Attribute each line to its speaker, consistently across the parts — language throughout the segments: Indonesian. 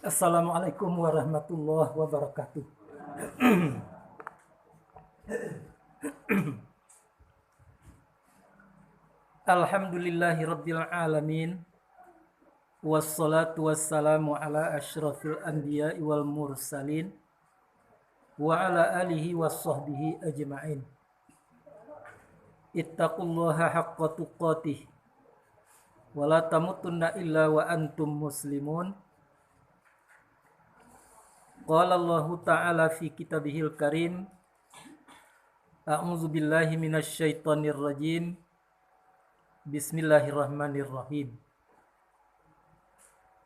Speaker 1: Assalamualaikum warahmatullahi wabarakatuh. Alhamdulillahi rabbil alamin. Wassalatu wassalamu ala asyrafil anbiya'i wal mursalin wa ala alihi wassahbihi ajma'in. Ittaqullaha haqqa tuqatih wa la tamutunna illa wa antum muslimun. Qala Allah ta'ala fi kitabihil karim. A'udzu billahi minasy syaithanir rajim. Bismillahirrahmanirrahim.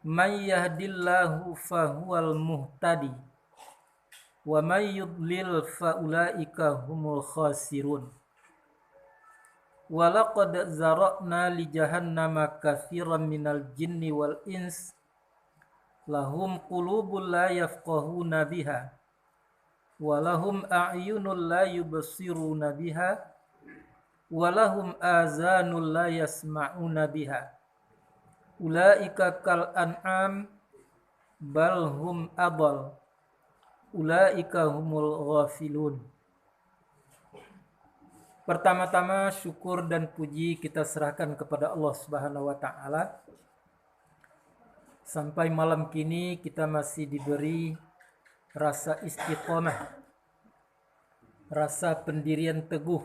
Speaker 1: Man yahdillahu fahuwal muhtadi wa man yudlil faulaika humul khasirun. Walaqad zara'na li jahannama katsiran minal jinni wal ins lahum qulubun la yafqahuna biha wa lahum a'yunun la yubsiruna biha wa lahum azanun la yasma'una biha. Ulaika kal an'am bal hum adall. Ulaika humul ghafilun. Pertama-tama syukur dan puji kita serahkan kepada Allah Subhanahu wa taala. Sampai malam kini kita masih diberi rasa istiqomah, rasa pendirian teguh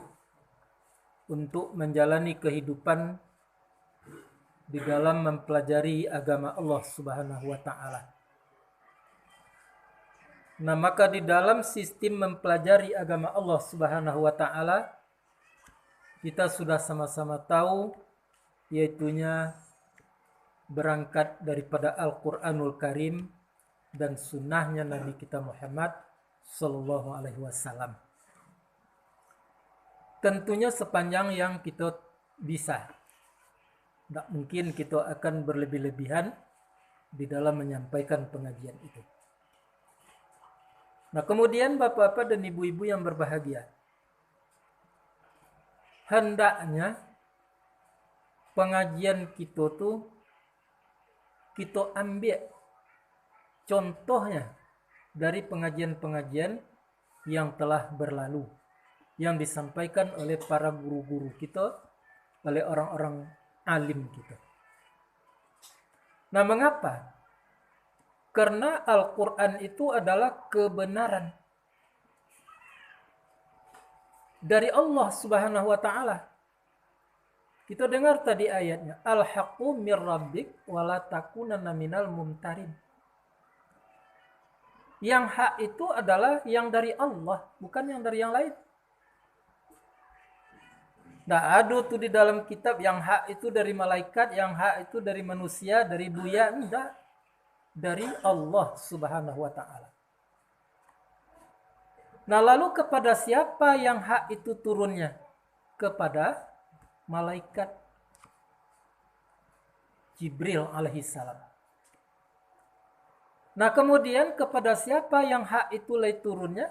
Speaker 1: untuk menjalani kehidupan di dalam mempelajari agama Allah Subhanahu wa taala. Nah, maka di dalam sistem mempelajari agama Allah Subhanahu wa taala kita sudah sama-sama tahu, yaitunya berangkat daripada Al-Quranul Karim dan sunnahnya Nabi kita Muhammad Sallallahu Alaihi Wasallam. Tentunya sepanjang yang kita bisa. Tidak mungkin kita akan berlebih-lebihan di dalam menyampaikan pengajian itu. Nah, kemudian bapak-bapak dan ibu-ibu yang berbahagia, hendaknya pengajian kita tuh kita ambil contohnya dari pengajian-pengajian yang telah berlalu, yang disampaikan oleh para guru-guru kita, oleh orang-orang alim kita. Nah, mengapa? Karena Al-Quran itu adalah kebenaran dari Allah Subhanahu wa taala. Kita dengar tadi ayatnya, Al-haqqu mir rabbik wa la takunanna minal mumtarin. Yang hak itu adalah yang dari Allah, bukan yang dari yang lain. Nah, ada tuh di dalam kitab yang hak itu dari malaikat, yang hak itu dari manusia, dari buaya, enggak. Dari Allah Subhanahu wa taala. Nah, lalu kepada siapa yang hak itu turunnya? Kepada malaikat Jibril alaihissalam. Nah, kemudian kepada siapa yang hak itu turunnya?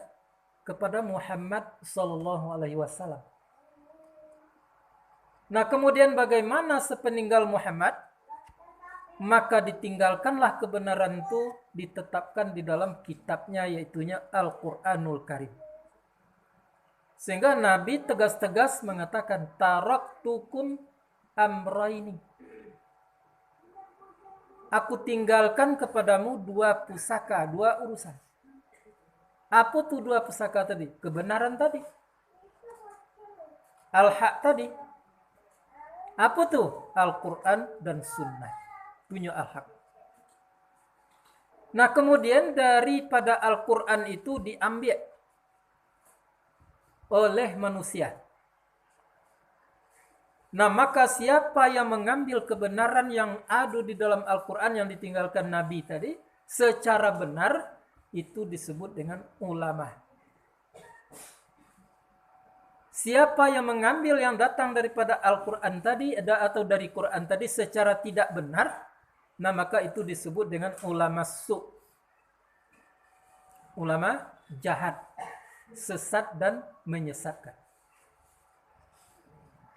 Speaker 1: Kepada Muhammad sallallahu alaihi wasallam. Nah, kemudian bagaimana sepeninggal Muhammad? Maka ditinggalkanlah kebenaran itu ditetapkan di dalam kitabnya, yaitunya Al-Quranul Karim. Sehingga Nabi tegas-tegas mengatakan, taraktukum amraini. Aku tinggalkan kepadamu dua pusaka, dua urusan. Apa tuh dua pusaka tadi? Kebenaran tadi. Al-haq tadi. Apa tuh? Al-Quran dan Sunnah. Punya al-haq. Nah, kemudian daripada Al-Quran itu diambil oleh manusia. Nah, maka siapa yang mengambil kebenaran yang ada di dalam Al-Quran yang ditinggalkan Nabi tadi, secara benar, itu disebut dengan ulama. Siapa yang mengambil yang datang daripada Al-Quran tadi atau dari Quran tadi secara tidak benar, nah maka itu disebut dengan ulama su'. Ulama jahat, sesat dan menyesatkan.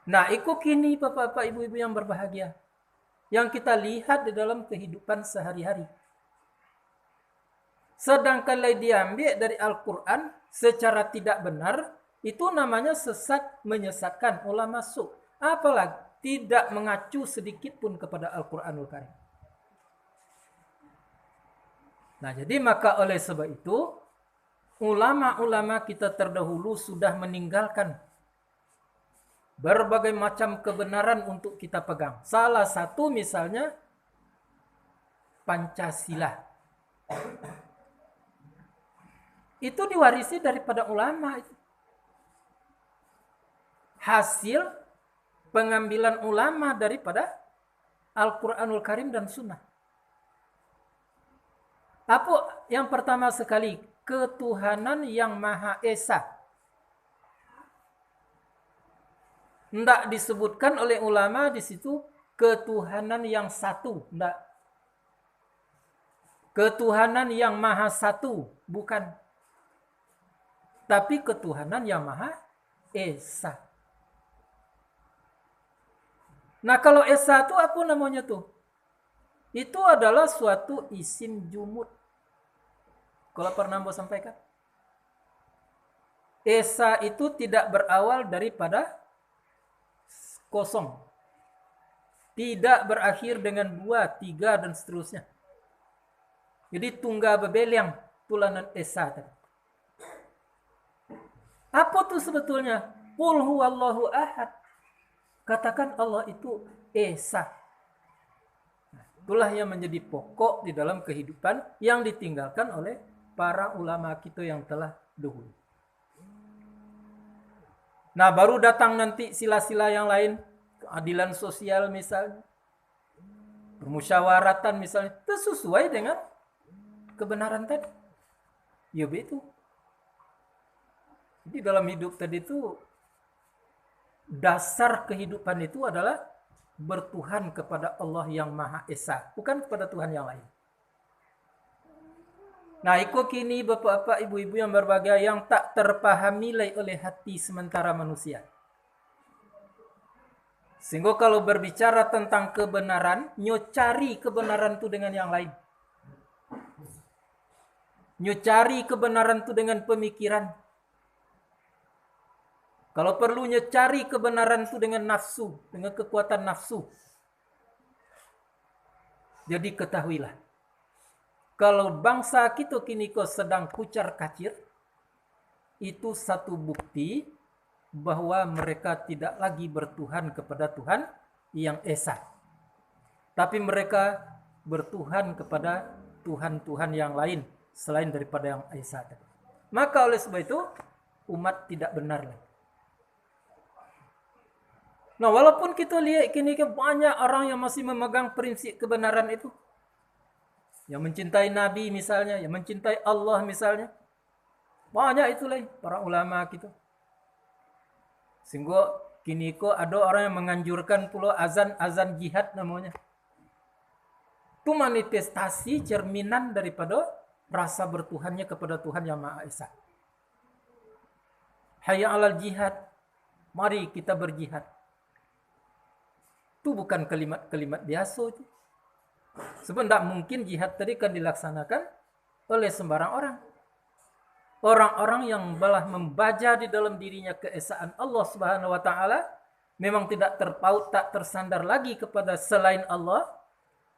Speaker 1: Nah, itu kini bapak-bapak ibu-ibu yang berbahagia, yang kita lihat di dalam kehidupan sehari-hari. Sedangkan diambil dari Al-Quran secara tidak benar, itu namanya sesat, menyesatkan, ulah masuk. Apalagi tidak mengacu sedikit pun kepada Al-Quranul Karim. Nah, jadi maka oleh sebab itu, ulama-ulama kita terdahulu sudah meninggalkan berbagai macam kebenaran untuk kita pegang. Salah satu misalnya Pancasila. Itu diwarisi daripada ulama. Hasil pengambilan ulama daripada Al-Quranul Karim dan Sunnah. Apa yang pertama sekali? Ketuhanan yang Maha Esa. Tidak disebutkan oleh ulama di situ ketuhanan yang satu. Tidak. Ketuhanan yang Maha Satu. Bukan. Tapi ketuhanan yang Maha Esa. Nah, kalau Esa itu apa namanya tuh? Itu adalah suatu isim jumud. Kalau pernah mau sampaikan. Esa itu tidak berawal daripada kosong. Tidak berakhir dengan 2, 3, dan seterusnya. Jadi tunggal bebeliang tulanan Esa tadi. Apa tuh sebetulnya? Qul huwallahu ahad. Katakan Allah itu Esa. Itulah yang menjadi pokok di dalam kehidupan yang ditinggalkan oleh para ulama kita yang telah dahulu. Nah, baru datang nanti sila-sila yang lain, keadilan sosial misalnya, permusyawaratan misalnya, itu sesuai dengan kebenaran tadi. Ya begitu. Jadi dalam hidup tadi itu, dasar kehidupan itu adalah bertuhan kepada Allah yang Maha Esa, bukan kepada Tuhan yang lain. Nah, ikut kini bapak-bapak, ibu-ibu yang berbahagia yang tak terpahami oleh hati sementara manusia. Sehingga kalau berbicara tentang kebenaran, nyocari kebenaran itu dengan yang lain. Nyocari kebenaran itu dengan pemikiran. Kalau perlu nyocari kebenaran itu dengan nafsu, dengan kekuatan nafsu. Jadi ketahuilah. Kalau bangsa kita kini kok sedang kucar kacir, itu satu bukti bahwa mereka tidak lagi bertuhan kepada Tuhan yang Esa. Tapi mereka bertuhan kepada Tuhan-Tuhan yang lain selain daripada yang Esa. Maka oleh sebab itu, umat tidak benar lagi. Nah, walaupun kita lihat kini banyak orang yang masih memegang prinsip kebenaran itu. Yang mencintai Nabi misalnya, yang mencintai Allah misalnya. Banyak itulah para ulama kita. Sehingga kini kok ada orang yang menganjurkan pula azan jihad namanya. Itu manifestasi cerminan daripada rasa bertuhannya kepada Tuhan yang Maha Esa. Hayya 'alal jihad. Mari kita berjihad. Itu bukan kalimat-kalimat biasa itu. Sebab tidak mungkin jihad tadi kan dilaksanakan oleh sembarang orang. Orang-orang yang malah membaca di dalam dirinya keesaan Allah Subhanahu wa taala, memang tidak terpaut, tak tersandar lagi kepada selain Allah,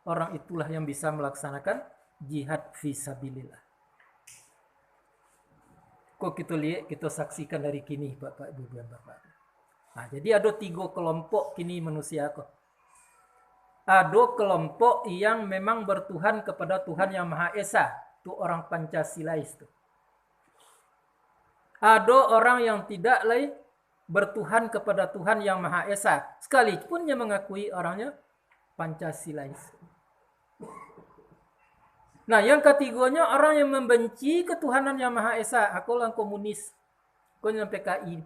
Speaker 1: orang itulah yang bisa melaksanakan jihad fisabilillah. Kok kita lihat, kita saksikan dari kini Bapak Ibu dan Bapak. Nah, jadi ada 3 kelompok kini manusia kok. Ada kelompok yang memang bertuhan kepada Tuhan yang Maha Esa. Itu orang Pancasilais. Ada orang yang tidak lagi bertuhan kepada Tuhan yang Maha Esa. Sekalipun yang mengakui orangnya Pancasilais. Nah, yang ketiganya orang yang membenci ketuhanan yang Maha Esa. Aku orang komunis. Aku yang PKI.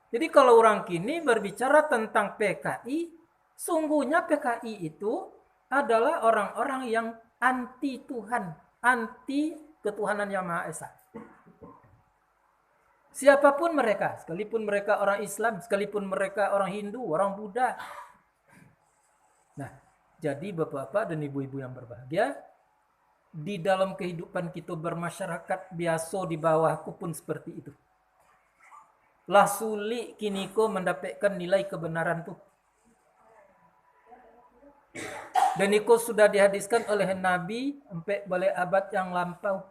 Speaker 1: Jadi kalau orang kini berbicara tentang PKI, sungguhnya PKI itu adalah orang-orang yang anti Tuhan, anti ketuhanan yang Maha Esa. Siapapun mereka, sekalipun mereka orang Islam, sekalipun mereka orang Hindu, orang Buddha. Nah, jadi bapak-bapak dan ibu-ibu yang berbahagia, di dalam kehidupan kita bermasyarakat biasa di bawahku pun seperti itu. Lah sulit kini ko mendapatkan nilai kebenaran tuh. Dan itu sudah dihadiskan oleh Nabi sampai boleh abad yang lampau.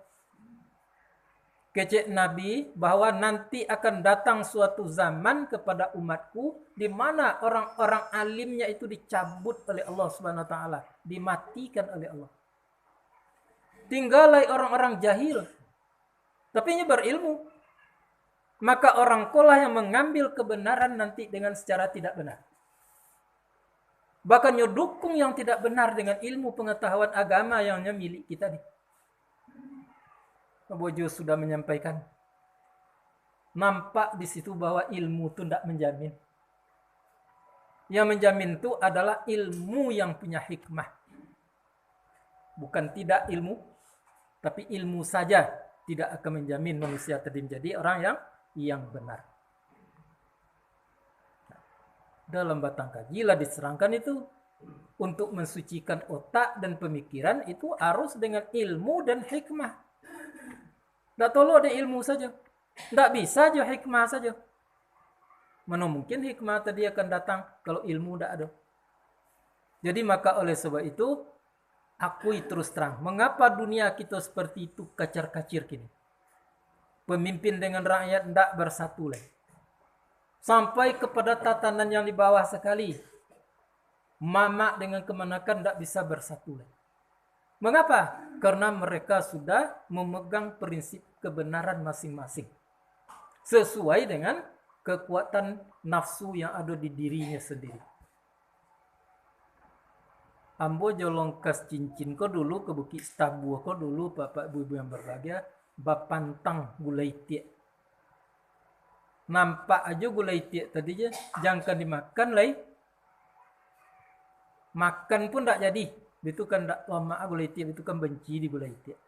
Speaker 1: Kecek Nabi bahwa nanti akan datang suatu zaman kepada umatku di mana orang-orang alimnya itu dicabut oleh Allah Subhanahu wa taala, dimatikan oleh Allah. Tinggalai orang-orang jahil, tapi ini berilmu. Maka orang kolah yang mengambil kebenaran nanti dengan secara tidak benar. Bahkan nyodukung yang tidak benar dengan ilmu pengetahuan agama yang milik kita nih. Abu Jo sudah menyampaikan. Nampak di situ bahwa ilmu itu tidak menjamin. Yang menjamin itu adalah ilmu yang punya hikmah. Bukan tidak ilmu, tapi ilmu saja tidak akan menjamin manusia tadi menjadi orang yang benar. Dalam batang kajilah diserangkan itu untuk mensucikan otak dan pemikiran itu harus dengan ilmu dan hikmah. Tidak tolong ada ilmu saja. Tidak bisa aja hikmah saja. Mana mungkin hikmah tadi akan datang kalau ilmu tidak ada. Jadi maka oleh sebab itu, akui terus terang. Mengapa dunia kita seperti itu kacar-kacir kini? Pemimpin dengan rakyat tidak bersatu lagi. Sampai kepada tatanan yang di bawah sekali. Mamak dengan kemenakan tidak bisa bersatu lagi. Mengapa? Karena mereka sudah memegang prinsip kebenaran masing-masing. Sesuai dengan kekuatan nafsu yang ada di dirinya sendiri. Ambo jolong kas cincin ko dulu ke Bukit Stabu ko dulu bapak ibu yang berbahagia bapantang gulai tiak. Nampak aja gulai tiak tadi je jangan dimakan lai. Makan pun tak jadi. Itu kan tak lama gulai tiak itu kan benci di gulai tiak.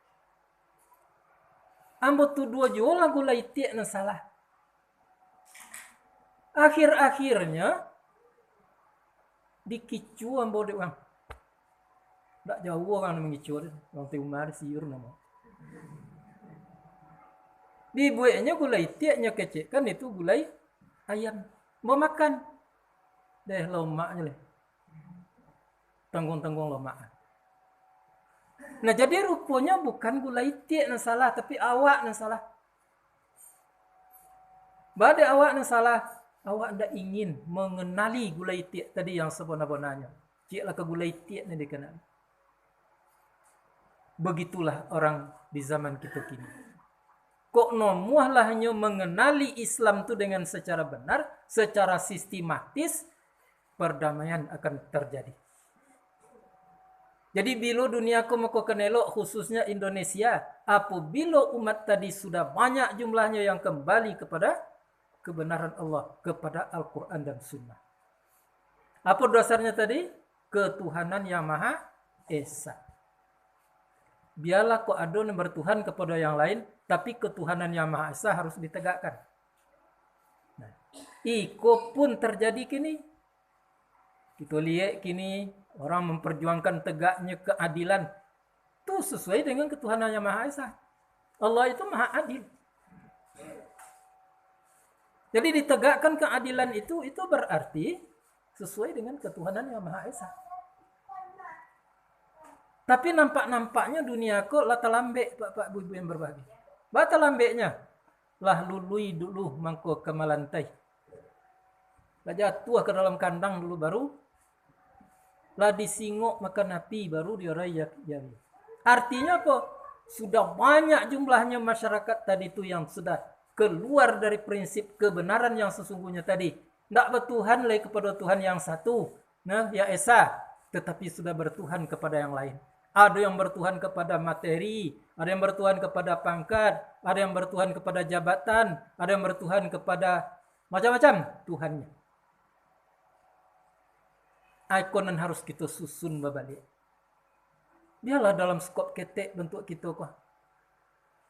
Speaker 1: Ambo tu dua jual gulai tiak yang salah. Akhir-akhirnya dikicu ambo de uang. Tak jauh orang mengicu orang Timur siur nama. Dibuatnya gulai tiaknya kecil kan itu gulai ayam. Mau makan. Deh lomaknya leh. Tanggung-tanggung lemak. Nah jadi rupanya bukan gulai tiak yang salah, tapi awak yang salah. Pada awak yang salah, awak tidak ingin mengenali gulai tiak tadi yang sebenar-benarnya. Ciklah ke gulai tiak yang dikenal. Begitulah orang di zaman kita kini. Kok nomuahlah hanya mengenali Islam itu dengan secara benar, secara sistematis, perdamaian akan terjadi. Jadi bila dunia ko mau kenelok khususnya Indonesia, apabila umat tadi sudah banyak jumlahnya yang kembali kepada kebenaran Allah, kepada Al-Quran dan Sunnah. Apa dasarnya tadi? Ketuhanan yang Maha Esa. Biarlah kok ada yang bertuhan kepada yang lain, tapi ketuhanan yang Maha Esa harus ditegakkan. Nah, iko pun terjadi kini. Kita lihat kini orang memperjuangkan tegaknya keadilan. Itu sesuai dengan ketuhanan yang Maha Esa. Allah itu Maha Adil. Jadi ditegakkan keadilan itu berarti sesuai dengan ketuhanan yang Maha Esa. Tapi nampak-nampaknya dunia kok lah terlambek Bapak Ibu yang berbahagia. Bah terlambeknya lah lului dulu mangko ke melantai. Lah jatuh ke dalam kandang dulu baru lah disingok makan api baru diorayak jari. Artinya apa? Sudah banyak jumlahnya masyarakat tadi itu yang sudah keluar dari prinsip kebenaran yang sesungguhnya tadi. Tidak bertuhan lagi kepada Tuhan yang satu, nah ya Esa, tetapi sudah bertuhan kepada yang lain. Ada yang bertuhan kepada materi, ada yang bertuhan kepada pangkat, ada yang bertuhan kepada jabatan, ada yang bertuhan kepada macam-macam Tuhannya. Ikonan harus kita susun berbalik. Biarlah dalam skop ketek bentuk kita kok.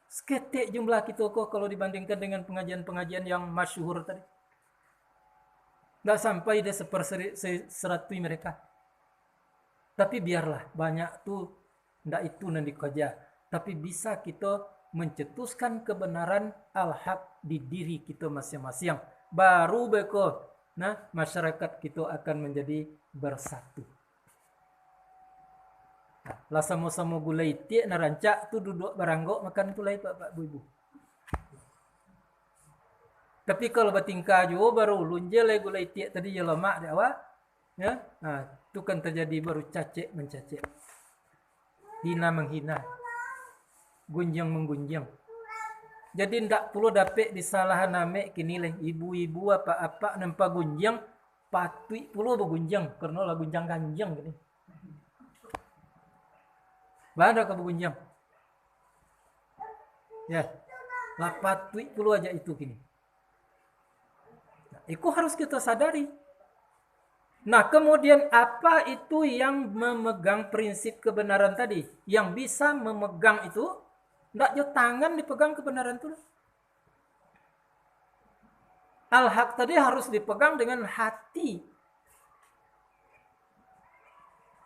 Speaker 1: Seketek jumlah kita kok kalau dibandingkan dengan pengajian-pengajian yang masyhur tadi. Tidak sampai dia seperseratui mereka. Tapi biarlah banyak tuh Ndak itu nanti kerja. Tapi bisa kita mencetuskan kebenaran al-haq di diri kita masing-masing. Baru beko, nah masyarakat kita akan menjadi bersatu. Lah sama-sama gulai tiak narancak tu duduk baranggok makan tu lain pak ibu. Tapi kalau bertingkah juga baru lunjel gulai tiak tadi je lemak dia awak, ya. Nah, tu kan terjadi baru cacik mencacik. Hina menghina. Gunjang menggunjang. Jadi ndak perlu dapat disalahan ame kini lah ibu-ibu apa-apa nampak gunjang patui perlu bergunjang karena lah gunjang ganjang gini. Bada ke bergunjang. Ya. Lah patui perlu aja itu kini. Nah, itu harus kita sadari. Nah, kemudian apa itu yang memegang prinsip kebenaran tadi? Yang bisa memegang itu ndak jo tangan dipegang kebenaran itu. Al-haq tadi harus dipegang dengan hati.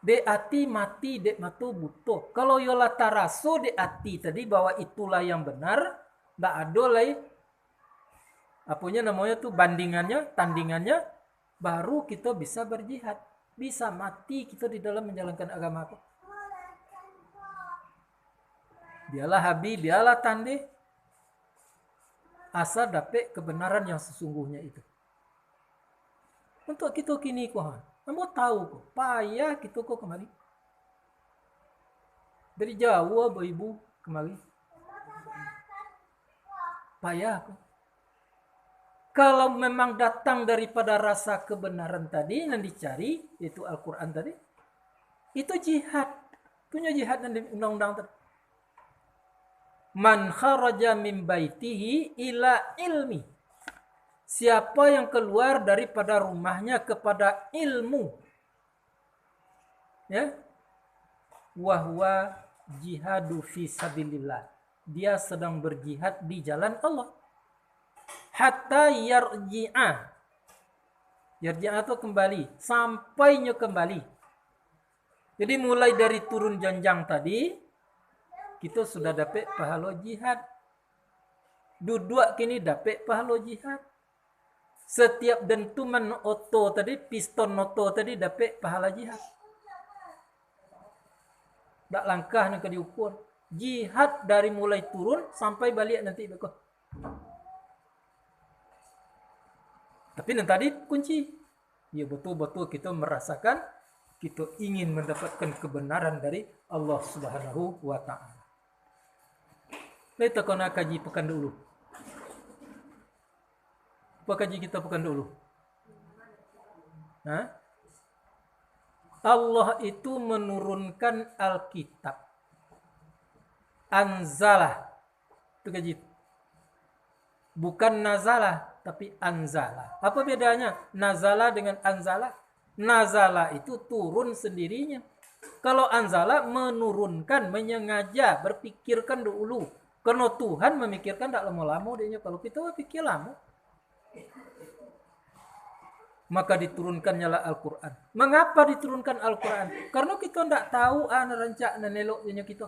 Speaker 1: De hati mati, de matu butuh. Kalau yola taraso de hati tadi bahwa itulah yang benar, ndak ada lagi apanya namanya tuh bandingannya, tandingannya, baru kita bisa berjihad. Bisa mati kita di dalam menjalankan agama aku. Biarlah habib, biarlah tandih. Asal dapat kebenaran yang sesungguhnya itu. Untuk kita kini kok, kamu tahu kok, payah kita kok kembali. Dari jauh ibu kembali. Payah kok. Kalau memang datang daripada rasa kebenaran tadi yang dicari, yaitu Al-Quran tadi, itu jihad. Punya jihad dan undang-undang tadi. Man kharaja min baitihi ila ilmi. Siapa yang keluar daripada rumahnya kepada ilmu. Ya. Wahwa jihadu fi sabilillah. Dia sedang berjihad di jalan Allah. Hatta yarji'ah. Yarji'ah itu kembali. Sampainya kembali. Jadi mulai dari turun janjang tadi, kita sudah dapat pahala jihad. Duduk kini dapat pahala jihad. Setiap dentuman oto tadi, piston oto tadi dapat pahala jihad. Tak langkah nak diukur. Jihad dari mulai turun sampai balik nanti betul. Tapi nanti tadi kunci. Ya betul-betul kita merasakan kita ingin mendapatkan kebenaran dari Allah Subhanahu wa taala. Kita kena kaji pekan dulu. Apa kaji kita pekan dulu? Hah? Allah itu menurunkan Alkitab. Anzalah. Itu kaji. Bukan nazalah, tapi anzalah. Apa bedanya nazalah dengan anzalah? Nazalah itu turun sendirinya. Kalau anzalah menurunkan, menyengaja, berpikirkan dulu. Karena Tuhan memikirkan tak lama-lama dia. Kalau kita pikir lama. Maka diturunkannya Al-Quran. Mengapa diturunkan Al-Quran? Karena kita tidak tahu rancak dan eloknya kita.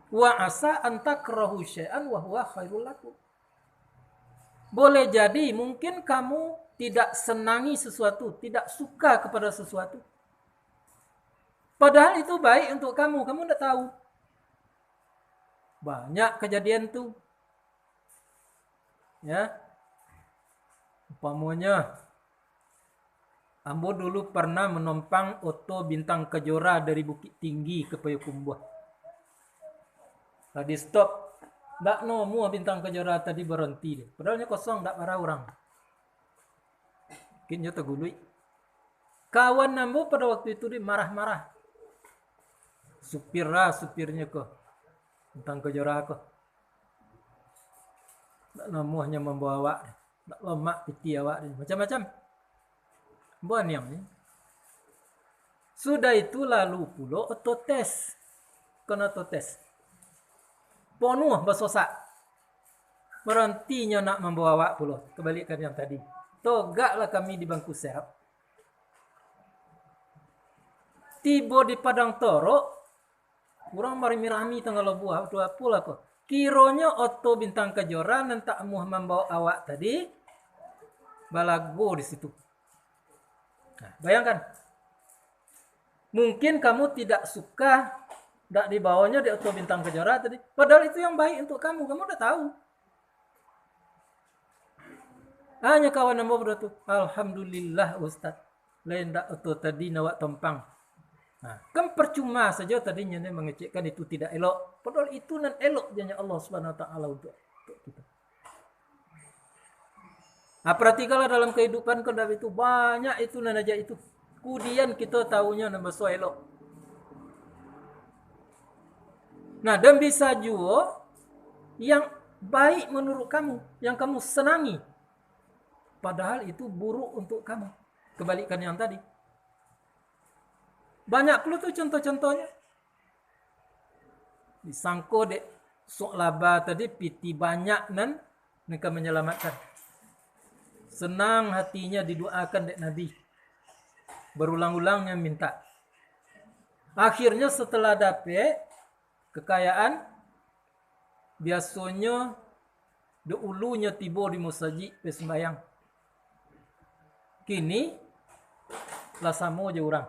Speaker 1: Wa asa antakrahu syai'an wa huwa khairul lakum. Boleh jadi mungkin kamu tidak senangi sesuatu, tidak suka kepada sesuatu. Padahal itu baik untuk kamu tidak tahu. Banyak kejadian tuh. Ya. Umpamanya ambo dulu pernah menumpang oto bintang kejora dari Bukit Tinggi ke Payakumbuh. Tadi stop. Tak nemu bintang kejora tadi berhenti. Padahalnya kosong, tak para orang. Mungkin tergului. Kawan nambo pada waktu itu dia marah-marah. Supirnya kok. Bintang kejora kok. Tak nemu hanya membawa awak. Tak lemak piti awak. Macam-macam. Buan yang ni. Sudah itu lalu pula ototes. Kena ototes. Penuh bersosak. Berhentinya nak membawa awak pula. Kebalikan yang tadi. Togaklah kami di bangku serap. Tiba di Padang Toro. Kurang marimi-rami tanggal buah dua pula kok. Kironya Otto Bintang Kejora nanti amuh membawa awak tadi balago di situ. Nah, bayangkan. Mungkin kamu tidak suka tidak dibawanya di Otto Bintang Kejora tadi. Padahal itu yang baik untuk kamu. Kamu udah tahu. Hanya kawan nambah beratu. Alhamdulillah Ustaz. Lain tak Otto tadi nawak tompang. Nah, kan percuma saja tadinya dia mengecekkan itu tidak elok. Padahal itu nan elok janya Allah Subhanahu wa taala untuk kita. Nah, perhatikanlah dalam kehidupan kita itu banyak itu nan aja itu. Kemudian kita tahunya nama so elok. Nah, dan bisa juga yang baik menurut kamu, yang kamu senangi. Padahal itu buruk untuk kamu. Kebalikan yang tadi. Banyak pula tuh contoh-contohnya. Disangko dek sok laba tadi piti banyak nan mereka menyelamatkan. Senang hatinya didoakan dek Nabi. Berulang-ulangnya minta. Akhirnya setelah dapat kekayaan, biasanya deulunya tiba di musajid sembahyang. Kini lah sama aja orang.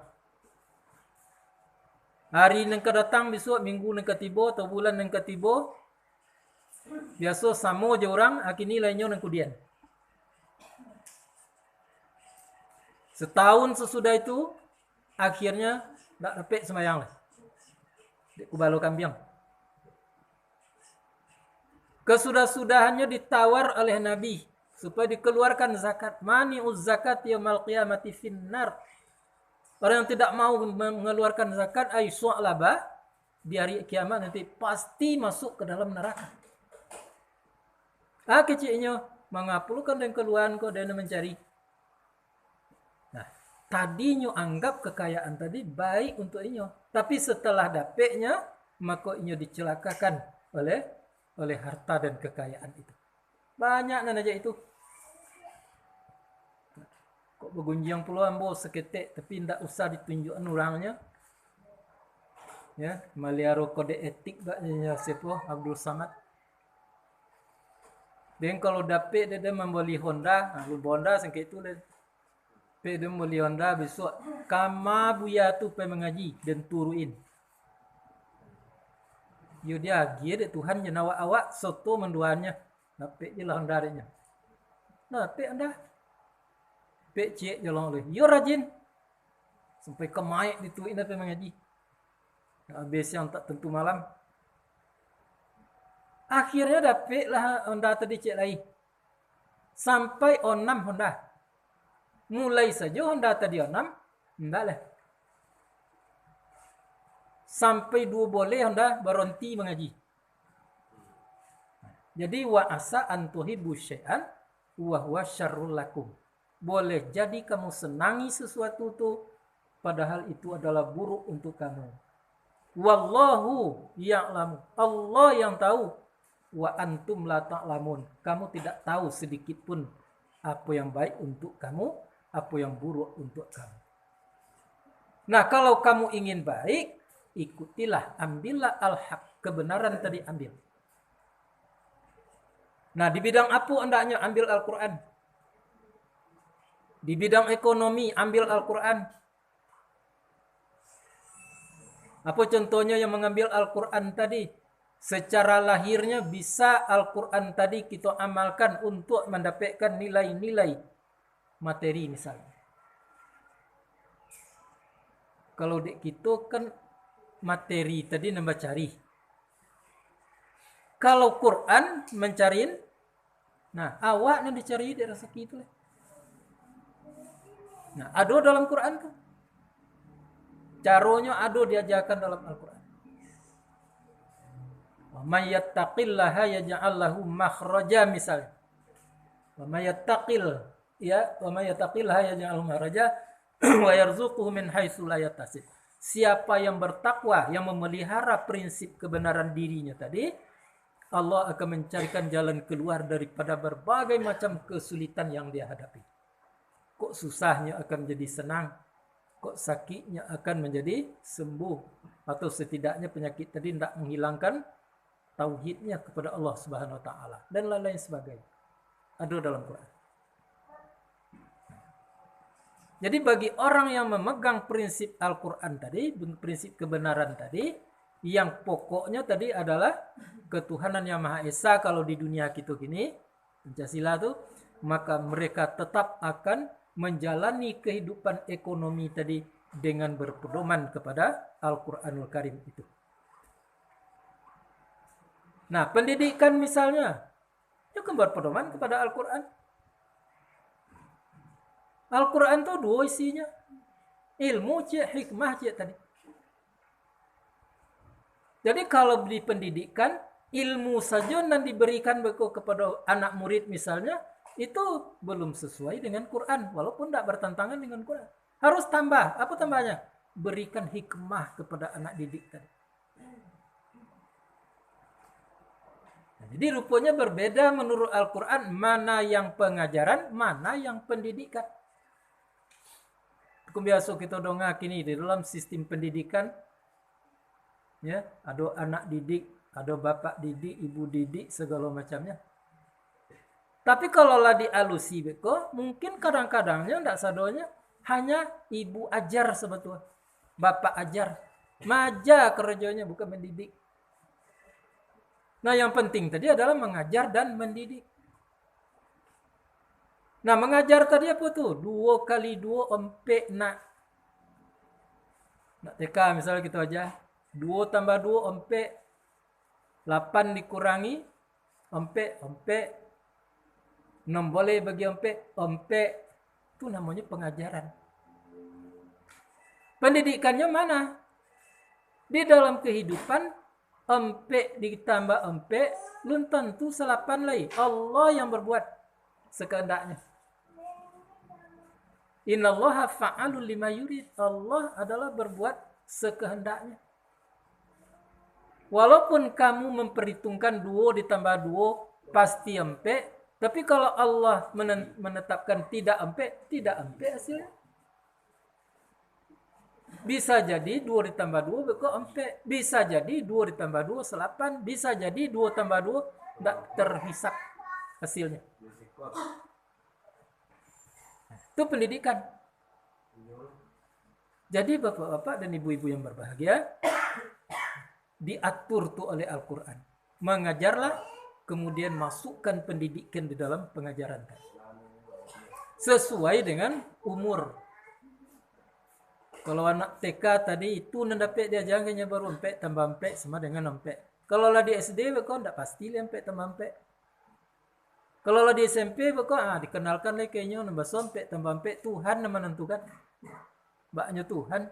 Speaker 1: Hari yang kedatang besok, minggu yang ketiba atau bulan yang ketiba, biasa sama aja orang, kini lainnya yang kemudian. Setahun sesudah itu, akhirnya tak dapat sembahyang lah. Di kubalo kambing. Kesudah-sudahannya ditawar oleh Nabi supaya dikeluarkan zakat. Mani'uz zakat yaumil qiyamati finnar. Orang yang tidak mau mengeluarkan zakat ay su'laba di hari kiamat nanti pasti masuk ke dalam neraka. Kecilnya mengapulkan dan keluhan kok dan mencari. Nah, tadinya anggap kekayaan tadi baik untuk inyo, tapi setelah dapetnya maka inyo dicelakakan oleh harta dan kekayaan itu. Banyak nan aja itu. Kok bergunjang pula ambo seketik tapi ndak usah ditunjukkan orangnya. Ya, meliaro kode etik baknya siapa Abdul Samad. Dan kalau dapet dia membeli Honda, Honda sengke itu dia. Dia membeli Honda besok kama buya tu pe mengaji dan turuin. Yo dia dia Tuhan jenawa awak soto menduannya. Dapet je lah Honda nya. Dapet Honda. Pecik jalan oleh. Yo rajin. Sampai kemaik dituin apa mengaji. Habis yang tak tentu malam. Akhirnya dapet lah Honda tadi cek lagi. Sampai O6 Honda. Mulai saja Honda tadi O6. Enggak lah. Sampai 2 boleh Honda berhenti mengaji. Jadi wa asa antuhibu syai'an wa huwa syarrul lakum. Boleh jadi kamu senangi sesuatu itu padahal itu adalah buruk untuk kamu. Wallahu ya'lamu. Allah yang tahu. Wa antum la ta'lamun. Kamu tidak tahu sedikit pun apa yang baik untuk kamu, apa yang buruk untuk kamu. Nah, kalau kamu ingin baik, ikutilah, ambillah al-haq, kebenaran tadi ambil. Nah, di bidang apa hendaknya ambil Al-Qur'an? Di bidang ekonomi, ambil Al-Quran. Apa contohnya yang mengambil Al-Quran tadi? Secara lahirnya bisa Al-Quran tadi kita amalkan untuk mendapatkan nilai-nilai materi misalnya. Kalau dek kita kan materi tadi nambah cari. Kalau Quran mencariin, nah awak yang dicari dari rezeki itu lah. Nah, ada dalam Quran kan? Caranya ada diajarkan dalam Al-Quran. Wa may yattaqillaha yaj'al lahu makhraja misalnya. Wa may yattaqillaha yaj'al lahu makhraja wa yarzuquhu min haitsu la yahtasib. Siapa yang bertakwa, yang memelihara prinsip kebenaran dirinya tadi, Allah akan mencarikan jalan keluar daripada berbagai macam kesulitan yang dia hadapi. Kok susahnya akan menjadi senang, kok sakitnya akan menjadi sembuh. atau setidaknya penyakit tadi tidak menghilangkan tauhidnya kepada Allah Subhanahu wa taala dan lain-lain sebagainya. Ada dalam Quran. Jadi bagi orang yang memegang prinsip Al-Quran tadi, prinsip kebenaran tadi, yang pokoknya tadi adalah ketuhanan yang Maha Esa kalau di dunia kita gini, Pancasila itu, maka mereka tetap akan menjalani kehidupan ekonomi tadi dengan berpedoman kepada Al-Quranul Karim itu. Nah, pendidikan misalnya, itu kan berpedoman kepada Al-Quran. Al-Quran itu dua isinya. Ilmu cik, hikmah cik tadi. Jadi kalau di pendidikan, ilmu saja dan diberikan kepada anak murid misalnya, itu belum sesuai dengan Quran. Walaupun tidak bertentangan dengan Quran. Harus tambah. Apa tambahnya? Berikan hikmah kepada anak didik tadi. Nah, jadi rupanya berbeda menurut Al-Quran. Mana yang pengajaran, mana yang pendidikan. Biasa kita dongak ini di dalam sistem pendidikan, ya, ada anak didik, ada bapak didik, ibu didik, segala macamnya. Tapi kalau lah dialusi beko, mungkin kadang-kadangnya tidak sadonya hanya ibu ajar sebetulnya, bapak ajar, maja kerjanya bukan mendidik. Nah, yang penting tadi adalah mengajar dan mendidik. Nah, mengajar tadi apa tuh? 2 kali 2 empek nak. Nak TK misalnya gitu aja. 2 tambah 2 empek. 8 dikurangi empek. 6 boleh bagi empek. Itu namanya pengajaran. Pendidikannya mana? Di dalam kehidupan, empek ditambah empek, belum tentu 8 lagi. Allah yang berbuat sekehendaknya. Innallaha fa'alul lima yurid. Allah adalah berbuat sekehendaknya. Walaupun kamu memperhitungkan 2 ditambah 2 pasti empek, tapi kalau Allah menetapkan tidak empek hasilnya. Bisa jadi 2 ditambah 2 bekok empek. Bisa jadi 2 ditambah 2 8. Bisa jadi 2 tambah 2 tidak terhisap hasilnya. Itu pendidikan. Jadi bapak-bapak dan ibu-ibu yang berbahagia, diatur tuh oleh Al-Quran. Mengajarlah, kemudian masukkan pendidikan di dalam pengajaran. Sesuai dengan umur. Kalau anak TK tadi itu nendapek dia jangannya baru empek tambah empek sama dengan empek. Kalau lah di SD kok tidak pasti empek tambah empek. Kalau lah di SMP kok dikenalkan lagi kayaknya nambah sompek tambah empek, Tuhan yang menentukan. Baknya Tuhan.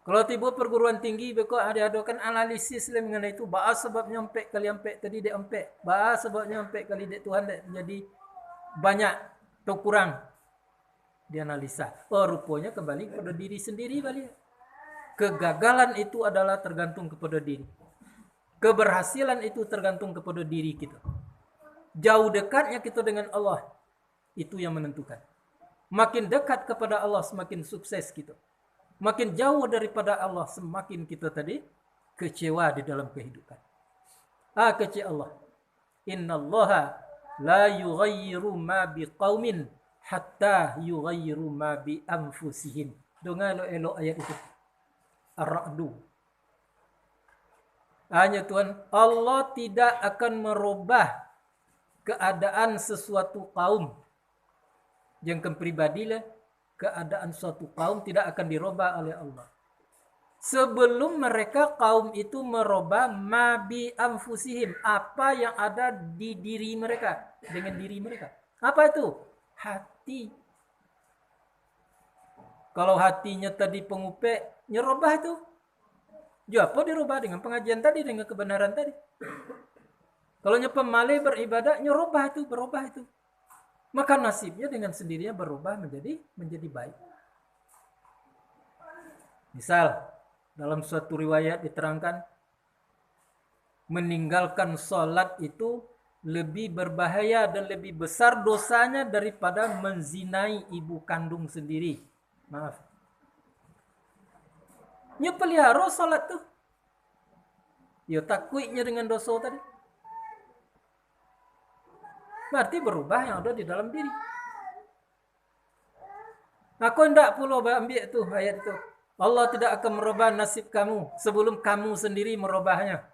Speaker 1: Kalau tiba perguruan tinggi kok ada-adakan analisis mengenai itu. Bahas sebabnya empek kali empek tadi dia empek. Bahas sebabnya empek kali dia Tuhan jadi banyak atau kurang. Dianalisa. Oh, rupanya kembali kepada diri sendiri balik. Kegagalan itu adalah tergantung kepada diri. Keberhasilan itu tergantung kepada diri kita. Jauh dekatnya kita dengan Allah, itu yang menentukan. Makin dekat kepada Allah, semakin sukses kita. Makin jauh daripada Allah, semakin kita tadi kecewa di dalam kehidupan. Kecewa Allah. Innallaha la yughayyiru ma biqaumin hatta yughayyiru ma bi anfusihim. Dengar elok ayat itu. Ar-Ra'du. Hanya Tuhan, Allah tidak akan merubah keadaan sesuatu kaum. Yang kepribadilah, keadaan suatu kaum tidak akan dirubah oleh Allah. Sebelum mereka kaum itu merubah ma bi anfusihim, apa yang ada di diri mereka, dengan diri mereka. Apa itu? Hati. Kalau hatinya tadi pengupek, nyerubah itu. Apa dirubah dengan pengajian tadi, dengan kebenaran tadi. Kalau pemalih beribadah, nyerubah itu, berubah itu. Maka nasibnya dengan sendirinya berubah menjadi baik. Misal, dalam suatu riwayat diterangkan, meninggalkan sholat itu lebih berbahaya dan lebih besar dosanya daripada menzinai ibu kandung sendiri. Maaf. Nya pelihara salat tuh. Ya takutnya dengan dosa tadi. Berarti berubah yang ada di dalam diri. Aku hendak pula ambil tuh ayat itu. Allah tidak akan merubah nasib kamu sebelum kamu sendiri merubahnya.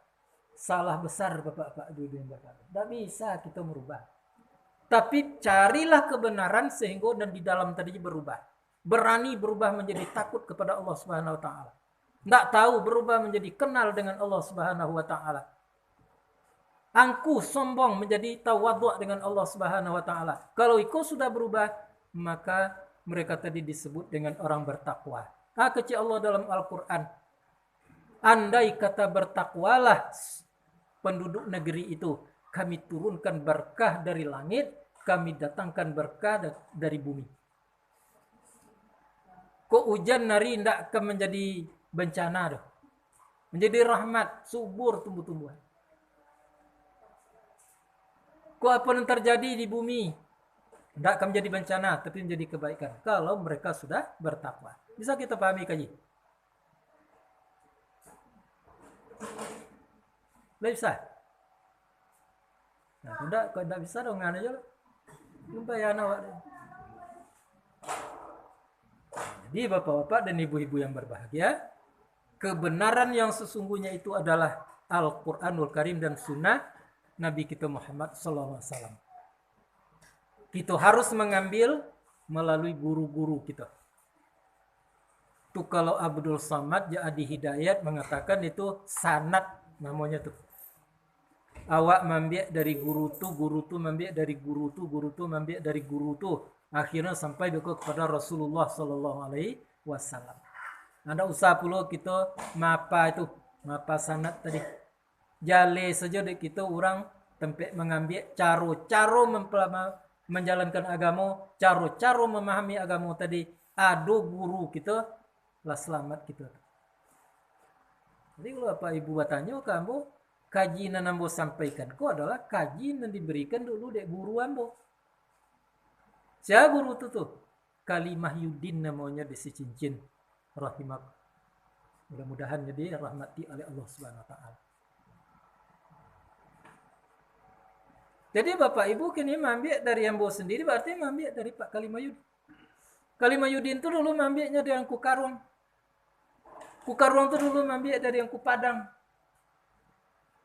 Speaker 1: Salah besar bapak-bapak dulu yang bapak. Tidak bisa kita merubah. Tapi carilah kebenaran sehingga dan di dalam tadi berubah. Berani berubah menjadi takut kepada Allah Subhanahu wa taala. Tidak tahu berubah menjadi kenal dengan Allah Subhanahu wa taala. Angkuh sombong menjadi tawadhu dengan Allah Subhanahu wa taala. Kalau ikut sudah berubah, maka mereka tadi disebut dengan orang bertakwa. Kecil Allah dalam Al-Qur'an. Andai kata bertakwalah penduduk negeri itu, kami turunkan berkah dari langit, kami datangkan berkah dari bumi. Kok hujan nari tidak akan menjadi bencana, menjadi rahmat, subur tumbuh-tumbuhan. Kok apa yang terjadi di bumi tidak akan menjadi bencana, tapi menjadi kebaikan kalau mereka sudah bertakwa. Bisa kita pahami kaji? Tidak bisa. Nah, kalau tidak bisa dong ngana aja lah. Lumpayan awak. Jadi bapak-bapak dan ibu-ibu yang berbahagia, kebenaran yang sesungguhnya itu adalah Al-Quranul Karim dan Sunnah Nabi kita Muhammad SAW. Kita harus mengambil melalui guru-guru kita. Itu kalau Abdul Samad Jadi Hidayat mengatakan itu sanad namanya tuh. Awak membiak dari guru tu membiak dari guru tu membiak dari guru tu. Akhirnya sampai kepada Rasulullah Sallallahu Alaihi Wasallam. Ada usaha pula kita mapa sanad tadi. Jale saja dek kita orang tempat mengambil cara menjalankan agama, cara memahami agama tadi. Ada guru kita lah selamat kita. Jadi kalau apa ibu bertanya kamu kaji yang ambo sampaikan ku adalah kaji yang diberikan dulu dek guru ambo. Siapa guru itu tuh? Kalimah Yudin namanya di si cincin rahimah. Mudah-mudahan jadi rahmati oleh Allah Subhanahu wa taala. Jadi Bapak Ibu kini mengambil dari ambo sendiri berarti mengambil dari Pak Kalimah Yudin. Kalimah Yudin itu dulu mengambilnya dari yang Kukarung. Kukarung itu dulu mengambil dari yang Kupadang.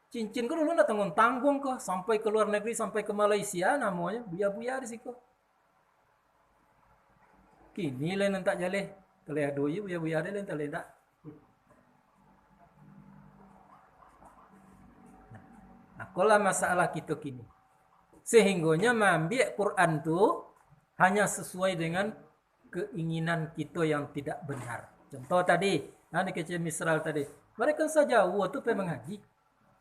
Speaker 1: Cincin ku dulu tanggung kok sampai ke luar negeri, sampai ke Malaysia namanya buya-buya di situ. Kini lain tak jaleh, kalau ada buya-buya ada lain tak ledak. Nah, kalau masalah kita kini, sehingganya mengambil Quran tu hanya sesuai dengan keinginan kita yang tidak benar. Contoh tadi, di kecil Misral tadi, mereka saja tu pengen mengaji.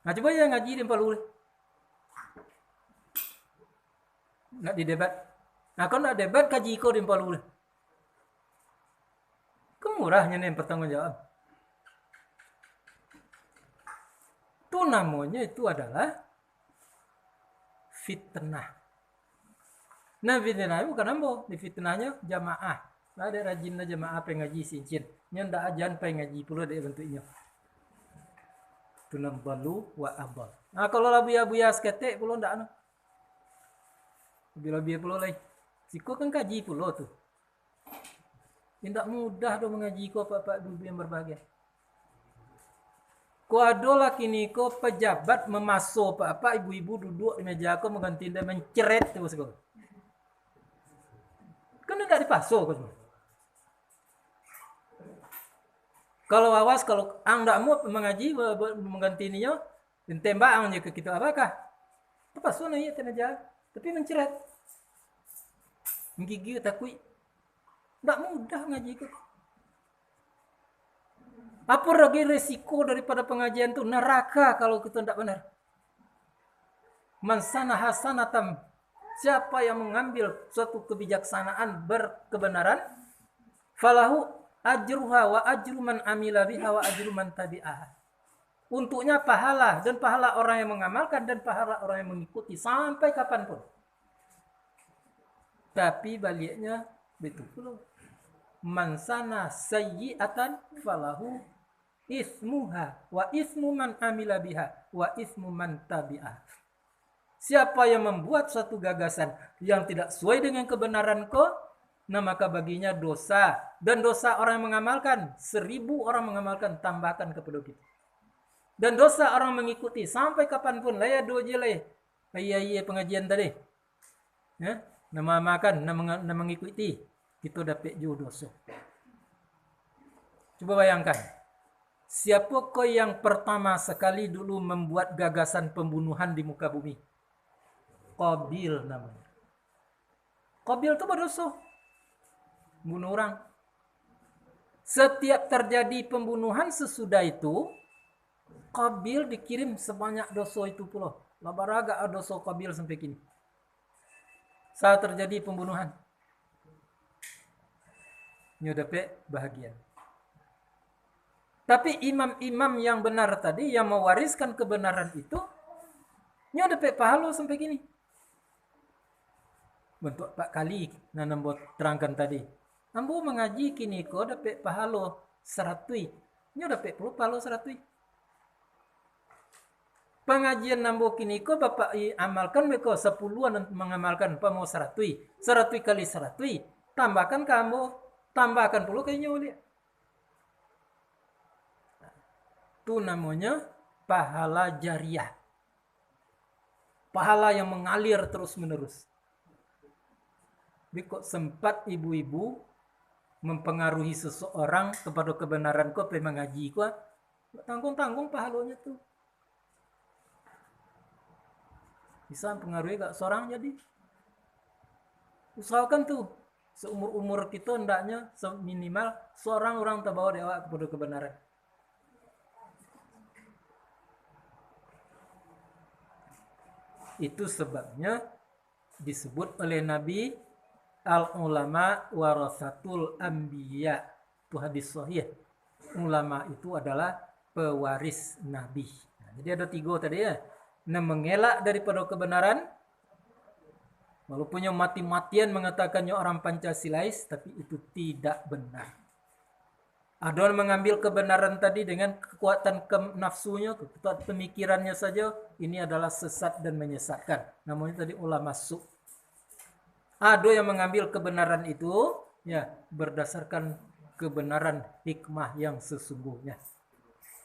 Speaker 1: Nah, coba yang ngaji di Palu. Nak di debat. Nah, kalau nak debat kaji kau di Palu. Kemurahnya nih pertanggung jawab. Itu namanya itu adalah fitnah. Nah, fitnah itu bukan ambo. Di fitnahnya jamaah. Nah, ada rajinnya jamaah pengaji cincin. Nyendak ajan pengaji pula dia bentuknya. Tunam balu wa abal. Nah, kalau buya seketek pula ndak anu. Bila pula lain. Siku kan kaji pula tuh. Tidak mudah dong mengaji ko Bapak Ibu yang berbahagia. Ko adolah kini ko pejabat memasuk Bapak Ibu duduk di meja ko mengganti dan menceret terus ko. Kan tidak dipasuk ko. Kalau awas, kalau anda mau mengaji menggantinya, tembak angnya ke kita apakah? Apa sunnah ya tenaga, tapi menceret, menggigit takui, tidak mudah ngaji itu. Apa lagi resiko daripada pengajian itu neraka kalau kita tidak benar. Mansana hasanatam, siapa yang mengambil suatu kebijaksanaan berkebenaran, falahu ajruha wa ajru man amila biha wa ajru man tabi'aha. Untuknya pahala dan pahala orang yang mengamalkan dan pahala orang yang mengikuti sampai kapanpun. Tapi baliknya betul. Man sana sayyi'atan falahu ismuha wa ismu man amila biha wa ismu man tabi'ah. Siapa yang membuat suatu gagasan yang tidak sesuai dengan kebenaranku, nah maka baginya dosa. Dan dosa orang yang mengamalkan, 1000 orang mengamalkan, tambahkan kepada kita. Dan dosa orang mengikuti, sampai kapanpun, laya dua je laya. Iya pengajian tadi. Ya, nama makan, nama mengikuti, kita dapat juga dosa. Coba bayangkan, siapa kau yang pertama sekali dulu membuat gagasan pembunuhan di muka bumi? Qabil namanya. Qabil itu berdosa, bunuh orang. Setiap terjadi pembunuhan sesudah itu, Qabil dikirim sebanyak dosa itu pula. Labaraga ada dosa Qabil sampai kini. Saat terjadi pembunuhan, nyodape bahagia. Tapi imam-imam yang benar tadi, yang mewariskan kebenaran itu, nyodape pahala sampai kini. Bentuk 4 kali nanam buat terangkan tadi. Ambo mengaji kini ko dapat pahala 100. Nyo dapat puluh pahala 100. Pengajian nambo kini ko bapak amalkan meko 10-an mengamalkan pamo 100. 100 kali 100. Tambahkan kamu, tambahkan puluh kayaknya oleh. Itu namanya pahala jariah. Pahala yang mengalir terus-menerus. Jadi kok sempat ibu-ibu mempengaruhi seseorang kepada kebenaran kok mengaji kok tanggung-tanggung pahalanya tuh. Bisa mempengaruhi gak seorang jadi. Usahakan tuh seumur-umur kita hendaknya minimal seorang orang terbawa dewa kepada kebenaran. Itu sebabnya disebut oleh Nabi al-ulama warasatul anbiya. Itu hadis sahih. Ulama itu adalah pewaris Nabi. Nah, jadi ada 3 tadi ya. Nah, mengelak daripada kebenaran. Walaupun yang mati-matian mengatakannya orang Pancasilais, tapi itu tidak benar. Ada yang mengambil kebenaran tadi dengan kekuatan nafsunya, kekuatan pemikirannya saja. Ini adalah sesat dan menyesatkan. Namanya tadi ulama su'. Ada yang mengambil kebenaran itu ya berdasarkan kebenaran hikmah yang sesungguhnya.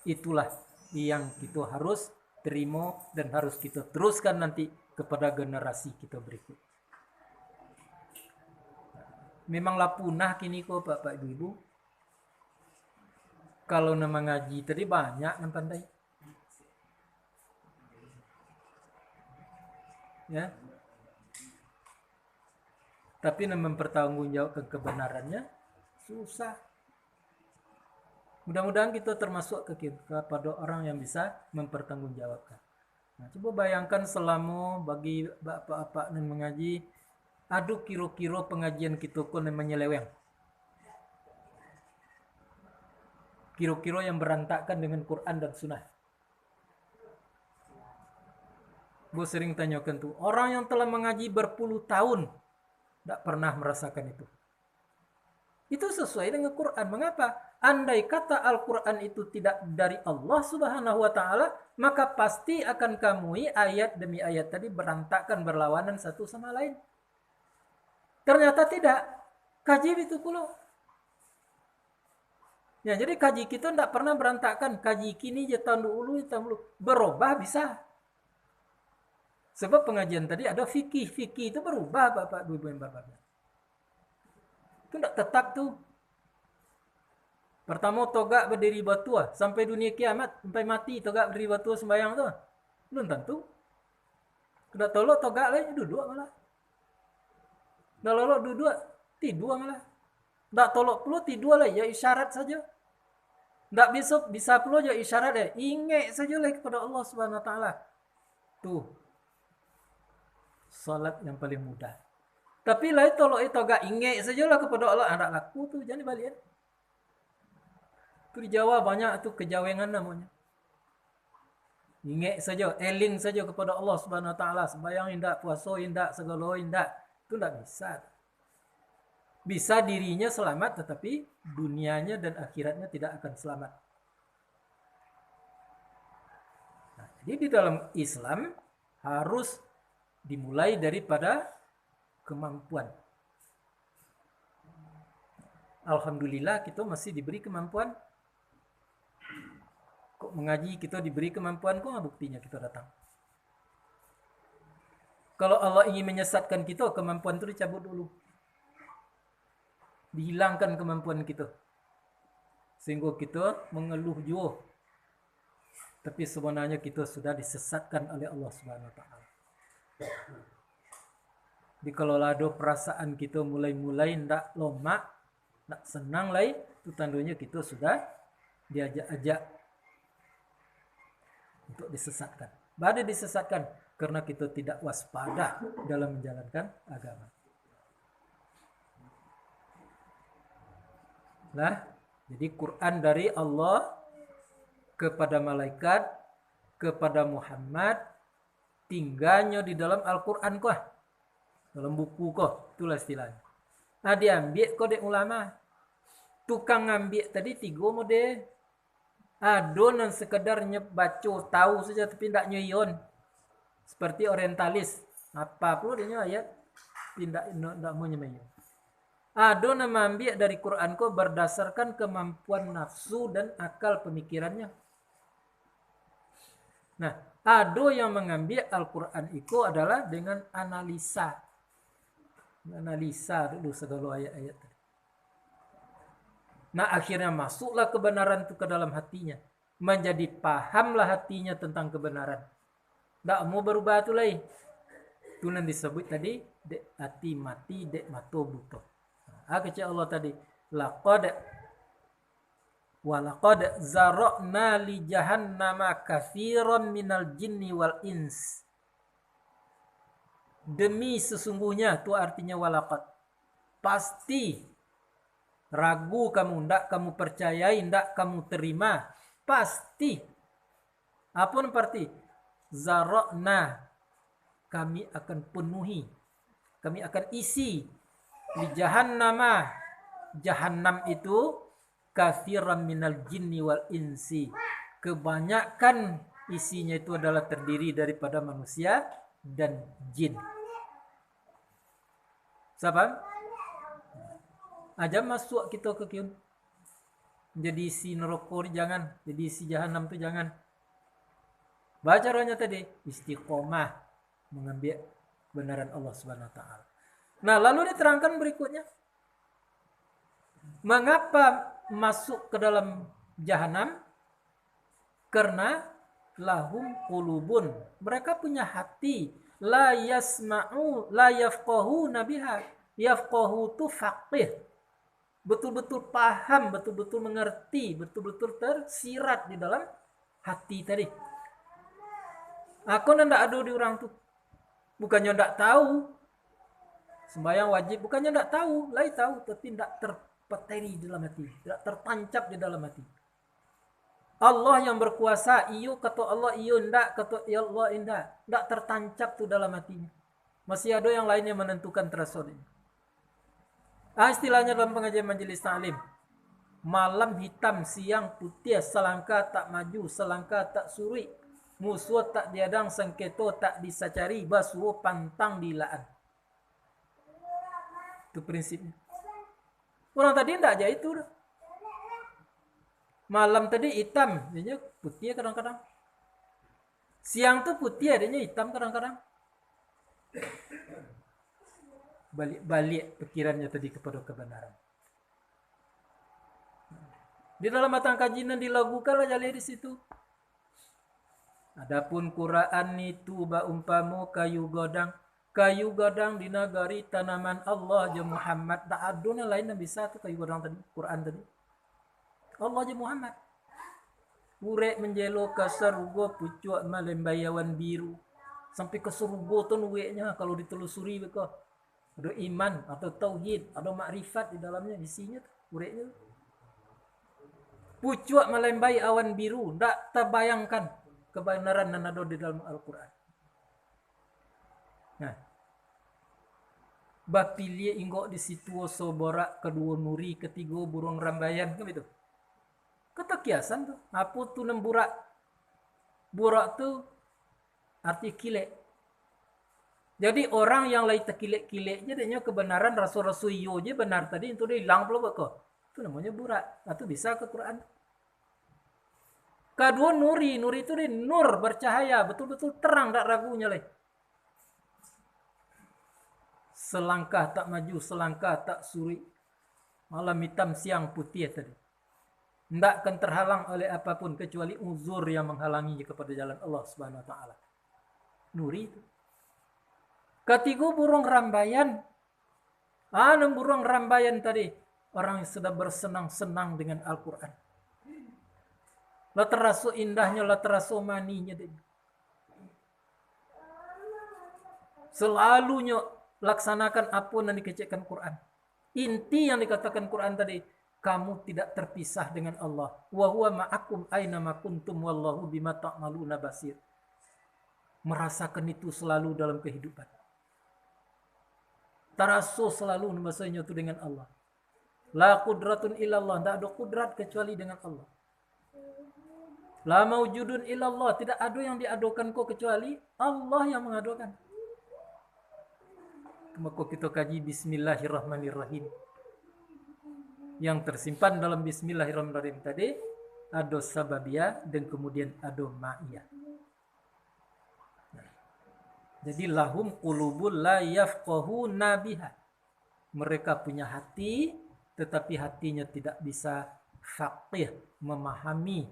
Speaker 1: Itulah yang kita harus terima dan harus kita teruskan nanti kepada generasi kita berikut. Memanglah punah kini kok Bapak Ibu. Kalau nama ngaji tadi banyak yang pandai. Ya. Tapi mempertanggungjawabkan kebenarannya susah. Mudah-mudahan kita termasuk kepada orang yang bisa mempertanggungjawabkan. Nah, coba bayangkan selama bagi bapak-bapak yang mengaji, aduh kira-kira pengajian kita kok menyeleweng. Kira-kira yang berantakan dengan Quran dan Sunnah. Gue sering tanyakan tuh, orang yang telah mengaji berpuluh tahun tidak pernah merasakan itu. Itu sesuai dengan Quran. Mengapa? Andai kata Al-Quran itu tidak dari Allah Subhanahu wa Ta'ala, maka pasti akan kamui ayat demi ayat tadi berantakan, berlawanan satu sama lain. Ternyata tidak. Kaji itu pula. Ya, jadi kaji kita tidak pernah berantakan. Kaji kini je tahun dulu. Berubah bisa. Sebab pengajian tadi ada fikih. Fikih itu berubah Bapak Ibu yang Bapak. Itu tidak tetap tuh. Pertama togak berdiri batua sampai dunia kiamat, sampai mati togak berdiri batua sembahyang tuh. Belum tentu. Sudah tolok togak lagi duduk malah. Dah lolok duduk tidur malah. Tak tolok pula tidur lah ya isyarat saja. Tak bisa pula ya isyarat ya. Ingat saja lah kepada Allah Subhanahu wa Ta'ala. Tuh. Salat yang paling mudah. Tapi lah tolok itu agak ingat sajalah kepada Allah. Ada laku tuh jangan balik. Itu di Jawa banyak tuh kejawengan namanya. Ingat saja, eling saja kepada Allah Subhanahu wa Ta'ala. Sembahyang indak, puasa indak, segala indak. Itu tidak bisa. Bisa dirinya selamat tetapi dunianya dan akhiratnya tidak akan selamat. Jadi di dalam Islam harus dimulai daripada kemampuan. Alhamdulillah kita masih diberi kemampuan. Kok mengaji kita diberi kemampuan, kok buktinya kita datang. Kalau Allah ingin menyesatkan kita, kemampuan itu dicabut dulu. Dihilangkan kemampuan kita. Sehingga kita mengeluh juga. Tapi sebenarnya kita sudah disesatkan oleh Allah Subhanahu wa taala. Jadi kalau ada perasaan kita mulai-mulai ndak lomak, ndak senang lagi, itu tandanya kita sudah diajak-ajak untuk disesatkan. Badai disesatkan karena kita tidak waspada dalam menjalankan agama. Nah, jadi Quran dari Allah kepada malaikat, kepada Muhammad, tinggalnya di dalam Al-Quran kah? Dalam buku kah? Itulah istilahnya. Nah, diambil kok dek ulama. Tukang ngambil tadi 3 model. Ada yang sekedar baca tahu saja tapi tidak nyoyon. Seperti orientalis. Apa pun dia ayat tidak mau nyoyon. Ada yang mengambil dari Quran kok berdasarkan kemampuan nafsu dan akal pemikirannya. Nah, ada yang mengambil Al-Quran itu adalah dengan analisa. Analisa dulu segala ayat-ayat. Nah, akhirnya masuklah kebenaran itu ke dalam hatinya. Menjadi pahamlah hatinya tentang kebenaran. Tak mau berubah itu lagi. Itu yang disebut tadi, dek hati mati, dek mato buta. Kata Allah tadi, walaqad zara'na li jahannama katsiran minal jinni wal ins. Demi sesungguhnya, itu artinya walaqad. Pasti ragu kamu, ndak kamu percayai, ndak kamu terima, pasti. Apa arti? Zara'na, kami akan penuhi, kami akan isi di jahannama. Jahannam itu katsiran minal jinni wal insi. Kebanyakan isinya itu adalah terdiri daripada manusia dan jin. Siapa? Aja masuk kita ke kiun. Jadi isi neraka jangan, jadi isi jahanam itu jangan. Baca rohnya tadi, istiqomah mengambil kebenaran Allah Subhanahu wa taala. Nah, lalu diterangkan berikutnya. Mengapa masuk ke dalam jahanam? Karena lahum qulubun. Mereka punya hati. La yasma'u, la yafqahu nabiha. Yafqahu tu faqih. Betul-betul paham, betul-betul mengerti, betul-betul tersirat di dalam hati tadi. Aku ndak ada di orang tuh. Bukannya ndak tahu. Sembahyang wajib bukannya ndak tahu, lain tahu tapi ndak terpeteri di dalam hati, tidak tertancap di dalam hati. Allah yang berkuasa, iyo kata Allah iyo, ndak kata ya Allah ndak tertancap tuh dalam hatinya. Masih ada yang lain yang menentukan threshold ini. Istilahnya dalam pengajian majelis ta'lim, malam hitam, siang putih, selangkah tak maju, selangkah tak suri, musuh tak diadang, sengketo tak disacari, basuh pantang dilaan. Itu prinsipnya. Orang tadi tidak aja itu. Malam tadi hitam, jadinya putih kadang-kadang. Siang tuh putih, adanya hitam kadang-kadang. Balik pikirannya tadi kepada kebenaran. Di dalam matang kajian dilakukanlah jadi di situ. Adapun Quran itu umpamu kayu godang di negari tanaman Allah je Muhammad. Tak ada lain yang bisa tu kayu godang tadi, Quran tadi. Allah je Muhammad. Urek menjelo ke surga pucuk malembayawan biru. Sampai ke surga tu nuweknya kalau ditelusuri beko. Ada iman atau tauhid, ada makrifat di dalamnya, isinya ureknya. Pucuk melembai awan biru, tak terbayangkan kebenaran yang ada di dalam Al-Quran. Nah, bapilie inggo di situ soborak, kedua nuri, ketiga burung rambayan, kan itu. Kata kiasan tuh, apa tuh nemburak? Burak tuh arti kilek. Jadi orang yang lain terkilek-kilek jadinya kebenaran rasul-rasul iyo je benar tadi itu dia hilang pula kok. Itu namanya burak. Atau bisa ke Quran. Kedua nuri itu dia nur bercahaya, betul-betul terang tak ragunya leh. Selangkah tak maju, selangkah tak suri. Malam hitam siang putih tadi. Tidak akan terhalang oleh apapun kecuali uzur yang menghalanginya kepada jalan Allah Subhanahu wa taala. Nuri itu. Ketiga burung rambayan. Burung rambayan tadi. Orang yang sudah bersenang-senang dengan Al-Quran. Lah terasa indahnya, lah terasa maninya. Selalunya laksanakan apa yang dikecekkan Quran. Inti yang dikatakan Quran tadi. Kamu tidak terpisah dengan Allah. Wa huwa ma'akum aina ma kuntum wallahu bima ta'maluna basir. Merasakan itu selalu dalam kehidupan. Taraso selalu bahasanya itu dengan Allah. La qudratun illallah. Tidak ada kudrat kecuali dengan Allah. La maujudun illallah. Tidak ada yang diadukan kau kecuali Allah yang mengadukan. Maka kita kaji Bismillahirrahmanirrahim. Yang tersimpan dalam Bismillahirrahmanirrahim tadi. Ada sababiyah dan kemudian ada ma'iyah. Jadi lahum qulubul la yafqahuna biha. Mereka punya hati tetapi hatinya tidak bisa faqih, memahami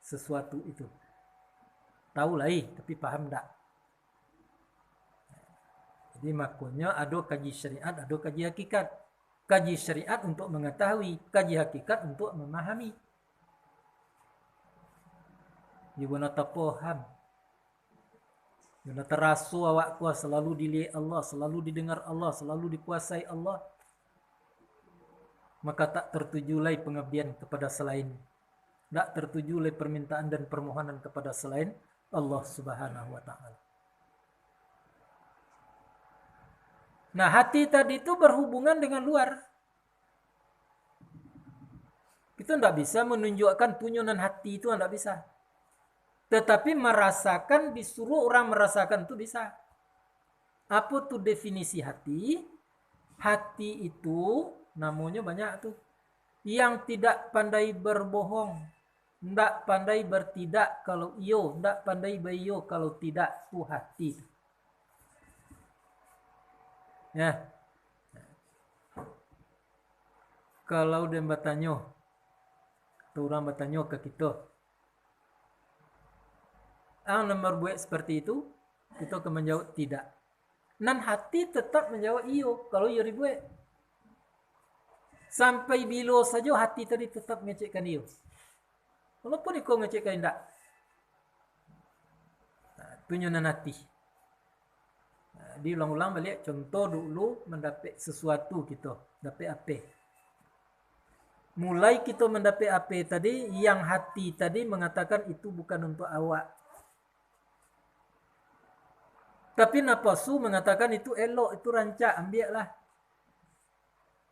Speaker 1: sesuatu itu. Tahu lah tapi paham tak. Jadi makanya ada kaji syariat, ada kaji hakikat. Kaji syariat untuk mengetahui, kaji hakikat untuk memahami. Guna tak paham. Guna terasu awak kuah selalu dilihat Allah, selalu didengar Allah, selalu dikuasai Allah. Maka tak tertujulai pengabdian kepada selain. Tak tertujulai permintaan dan permohonan kepada selain Allah Subhanahu wa taala. Nah, hati tadi itu berhubungan dengan luar. Kita tidak bisa menunjukkan punyunan hati itu, tidak bisa. Tetapi merasakan, disuruh orang merasakan itu bisa. Apa tuh definisi hati? Hati itu namanya banyak tuh. Yang tidak pandai berbohong. Tidak pandai bertidak kalau iyo. Tidak pandai bayo kalau tidak. Itu hati. Ya. Kalau dia bertanya. Atau orang bertanya ke kita. Nomor buat seperti itu, kita akan menjawab tidak. Dan hati tetap menjawab iyo kalau iyo dibuat. Sampai bila saja hati tadi tetap ngecekkan iyo. Walaupun ikut ngecekkan tidak. Tunjunan hati. Diulang-ulang balik contoh dulu mendapat sesuatu kita. Dapat apa? Mulai kita mendapat apa tadi, yang hati tadi mengatakan itu bukan untuk awak. Tapi nafsu mengatakan itu elok, itu rancak, ambillah.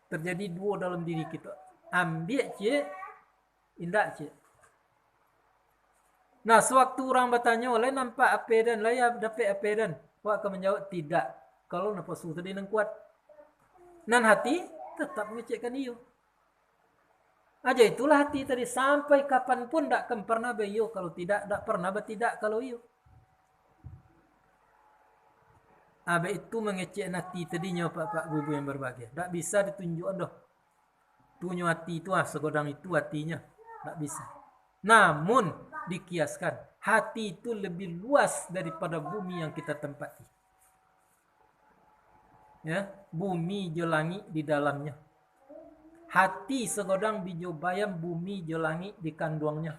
Speaker 1: Terjadi dua dalam diri kita. Ambil je, indak je. Nah, sewaktu orang bertanya, oleh nampak apa dan layak dapat apa dan, awak akan menjawab tidak. Kalau nafsu tadi yang kuat. Dan hati tetap mengecekkan iyo. Aja itulah hati tadi sampai kapanpun tak akan pernah bayo kalau tidak, tak pernah bertidak kalau iyo. Abang itu mengecek hati tadinya pak bubu yang berbahagia. Tak bisa ditunjukkan dah. Tunjuk hati itu segodang itu hatinya. Tak bisa. Namun dikiaskan. Hati itu lebih luas daripada bumi yang kita tempati. Ya, bumi je langit di dalamnya. Hati segodang biju bayam, bumi je langit di kandungnya.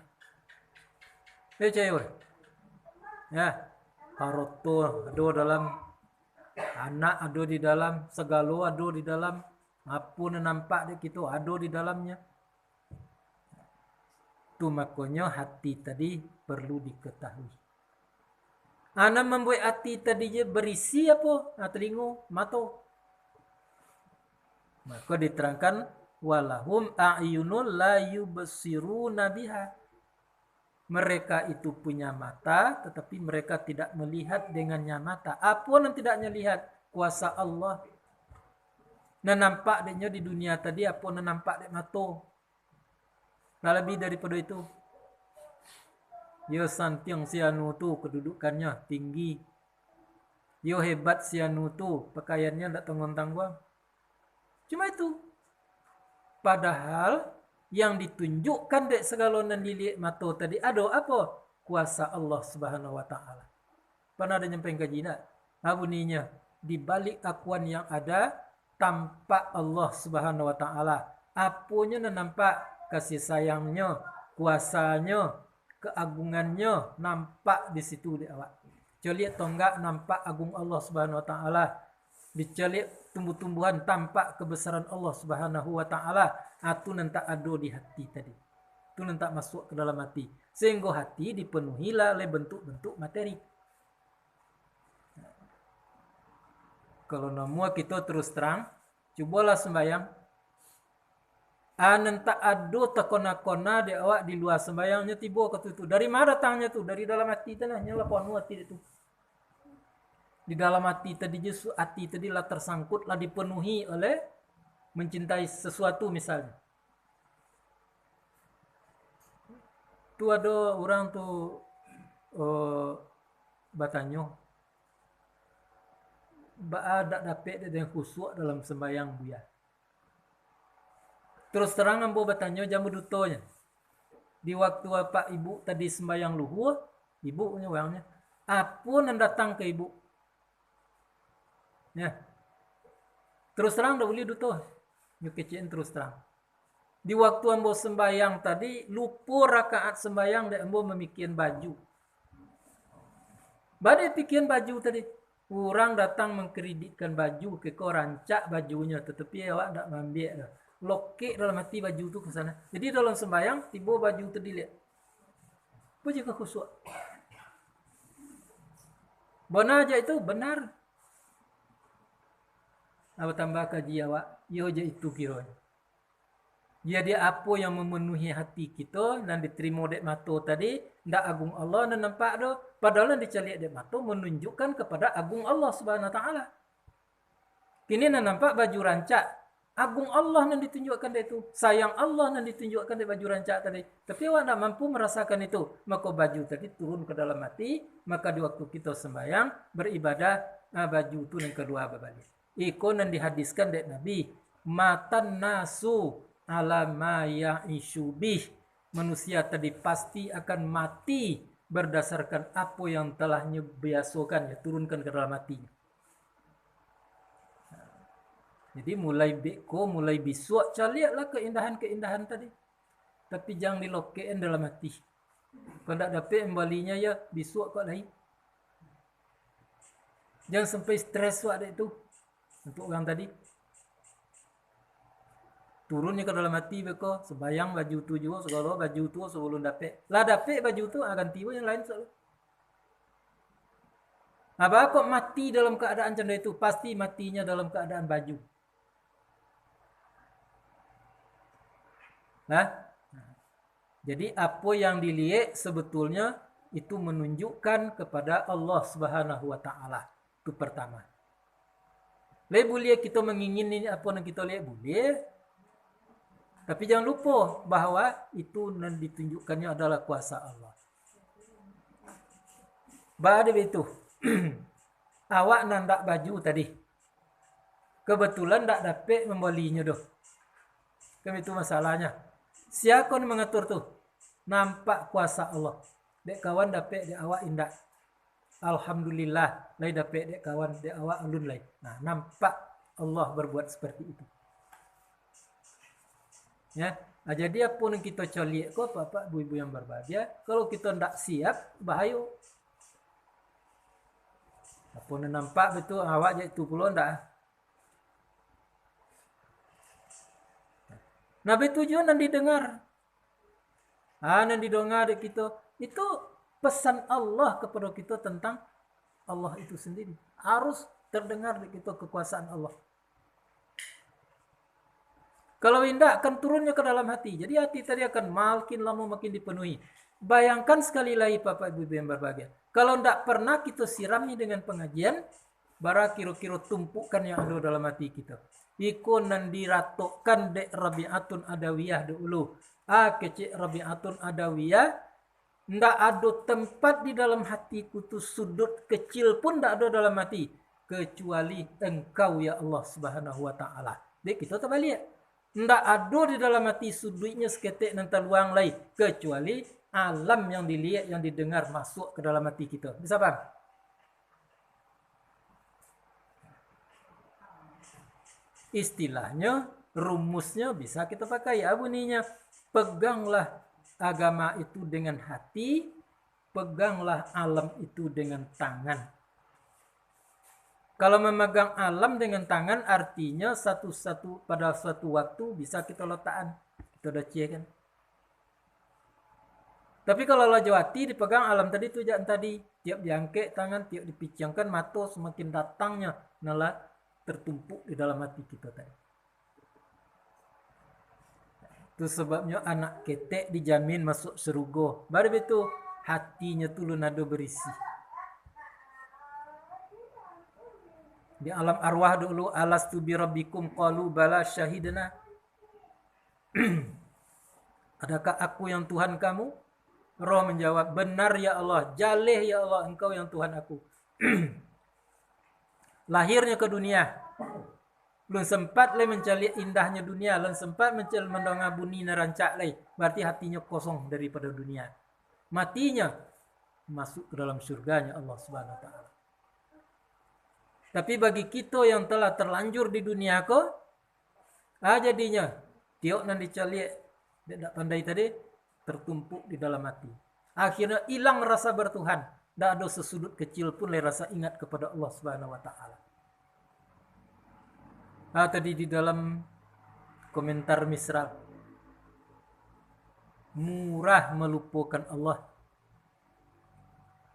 Speaker 1: Percaya? Ya, haroto ada dalam. Anak ada di dalam, segala ada di dalam, apa yang nampak di kita ada di dalamnya. Itu makanya hati tadi perlu diketahui. Anak membuat hati tadi je berisi apa? Telinga, mata. Maka diterangkan walahum a'yunul la yubsiruna biha. Mereka itu punya mata, tetapi mereka tidak melihat dengannya mata. Apa yang tidaknya lihat? Kuasa Allah. Nah nampak deknya di dunia tadi, apa yang nampak dek mata. Nah lebih daripada itu. Yo santiang sianu tu kedudukannya tinggi. Yo hebat sianu tu pakaiannya tidak tanggung-tanggung. Cuma itu. Padahal yang ditunjukkan dek segalonan dilihat mata tadi ada apa? Kuasa Allah Subhanahu wa taala. Pernah ada nyampe kaji nak? Bunyinya di balik akuan yang ada tampak Allah Subhanahu wa taala. Apanya nampak? Kasih sayangnya, kuasanya, keagungannya nampak di situ di awak. Celik tonggak nampak agung Allah Subhanahu wa taala. Dicelik tumbuh-tumbuhan tampak kebesaran Allah Subhanahu wa taala. Itu nanti ada di hati tadi. Itu nanti masuk ke dalam hati. Sehingga hati dipenuhi oleh bentuk-bentuk materi. Kalau nama kita terus terang, cubalah sembahyang. Nanti ada tekona-kona di awak di luar sembahyangnya tiba ke itu. Dari mana datangnya tu? Dari dalam hati tanahnya lah penuh hati itu. Di dalam hati tadi justru hati tadi lah tersangkut lah dipenuhi oleh mencintai sesuatu misalnya. Tu ada orang tu bertanya, ada dapat yang khusyuk dalam sembahyang buya. Terus terang ambo bertanya jamu dutonya. Di waktu bapak ibu tadi sembahyang luhur, ibu punya orangnya, apa yang datang ke ibu? Ya. Terus terang dah boleh duto. Nyuk kecil terus terang. Di waktu ambo sembahyang tadi, lupa rakaat sembahyang dan ambo memikirkan baju. Badai pikiran baju tadi. Orang datang mengkreditkan baju ke kau rancak bajunya. Tetapi awak tak ambil dah. Lokek dalam hati baju tu ke sana. Jadi dalam sembahyang, tiba baju tu dilihat. Apa jika khusyuk? Benar aja itu, benar. Awak tambah kaji awak, yo je itu kiranya. Jadi apa yang memenuhi hati kita dan diterima dek mata tadi, ndak agung Allah dan nampak dah. Padahal yang diceliak dek mata menunjukkan kepada agung Allah Subhanahu wa taala. Kini nak nampak baju rancak, agung Allah yang ditunjukkan dek itu. Sayang Allah yang ditunjukkan dek baju rancak tadi. Tapi awak tak mampu merasakan itu, maka baju tadi turun ke dalam hati, maka di waktu kita sembahyang beribadah, baju itu yang kedua berbalik. Ikon yang dihadiskan dek Nabi, matan nasu ala ma ya'ishu bih. Manusia tadi pasti akan mati berdasarkan apa yang telah biasakan, ya, turunkan ke dalam hatinya. Jadi mulai beko, mulai bisuak, carilah keindahan-keindahan tadi. Tapi jangan dilokein dalam hati. Kalau tak dapat kembalinya ya bisuak kok lain. Jangan sampai stres waktu itu. Untuk orang tadi. Turunnya ke dalam hati beko, sebayang baju tu juga, segala baju tu sebelum dapat. Lah dapat baju tu akan tiba yang lain selalu. Apa kok mati dalam keadaan macam itu? Pasti matinya dalam keadaan baju. Nah, jadi apa yang dilihat sebetulnya itu menunjukkan kepada Allah Subhanahu wa taala. Itu pertama. Boleh kita mengingini apa yang kita lihat boleh. Tapi jangan lupa bahawa itu yang ditunjukkannya adalah kuasa Allah. Baada itu, awak nandak baju tadi. Kebetulan tak dapat membelinya doh. Kan itu masalahnya. Siapa yang mengatur tu? Nampak kuasa Allah. Dek kawan dapat dek awak indak. Alhamdulillah, lai dapat dek kawan dek awak alun lai. Nah, nampak Allah berbuat seperti itu. Ya, jadi apa yang kita coliak ko bapak ibu-ibu yang berbahagia, kalau kita tidak siap bahaya. Apa yang nampak betul awak je itu pula ndak. Nabi tujuan dan didengar. Yang didengar dari kita itu pesan Allah kepada kita tentang Allah itu sendiri. Harus terdengar dari kita kekuasaan Allah. Kalau tidak akan turunnya ke dalam hati. Jadi hati tadi akan makin lama makin dipenuhi. Bayangkan sekali lagi Bapak Ibu yang berbahagia. Kalau tidak pernah kita sirami dengan pengajian, bara kira-kira tumpukan yang ada dalam hati kita. Iko nan diratokan dek Rabi'atun Adawiyah dulu. Kecik Rabi'atun Adawiyah. Ndak ada tempat di dalam hatiku tuh sudut kecil pun ndak ada dalam hati. Kecuali engkau ya Allah subhanahu wa ta'ala. Dek kita terbalik. Ndak ada di dalam hati sudutnya seketik nan terluang lain. Kecuali alam yang dilihat, yang didengar masuk ke dalam hati kita. Bisa paham? Istilahnya, rumusnya bisa kita pakai. Bunyinya, peganglah agama itu dengan hati, peganglah alam itu dengan tangan. Kalau memegang alam dengan tangan artinya satu-satu pada suatu waktu bisa kita letakkan. Kita udah cek kan. Tapi kalau lajawati dipegang alam tadi tujuan tadi, tiap diangkat tangan, tiap dipicangkan mata, semakin datangnya nalar tertumpuk di dalam hati kita tadi. Itu sebabnya anak ketek dijamin masuk surga. Baru itu hatinya tuh nado berisi. Di alam arwah dulu, alastu bi rabbikum qalu bala syahidna. Adakah aku yang Tuhan kamu? Roh menjawab, benar ya Allah, jalih ya Allah, engkau yang Tuhan aku. Lahirnya ke dunia. Belum sempat leh mencari indahnya dunia, belum sempat mencari mendonga bunyi nerancak leh. Berarti hatinya kosong daripada dunia. Matinya masuk ke dalam surganya Allah Subhanahu wa taala. Tapi bagi kita yang telah terlanjur di dunia ko, jadinya tiok nan dicari tidak pandai tadi tertumpuk di dalam hati. Akhirnya hilang rasa bertuhan. Tidak ada sesudut kecil pun leh rasa ingat kepada Allah Subhanahu wa taala. Tadi di dalam komentar Misra, murah melupakan Allah,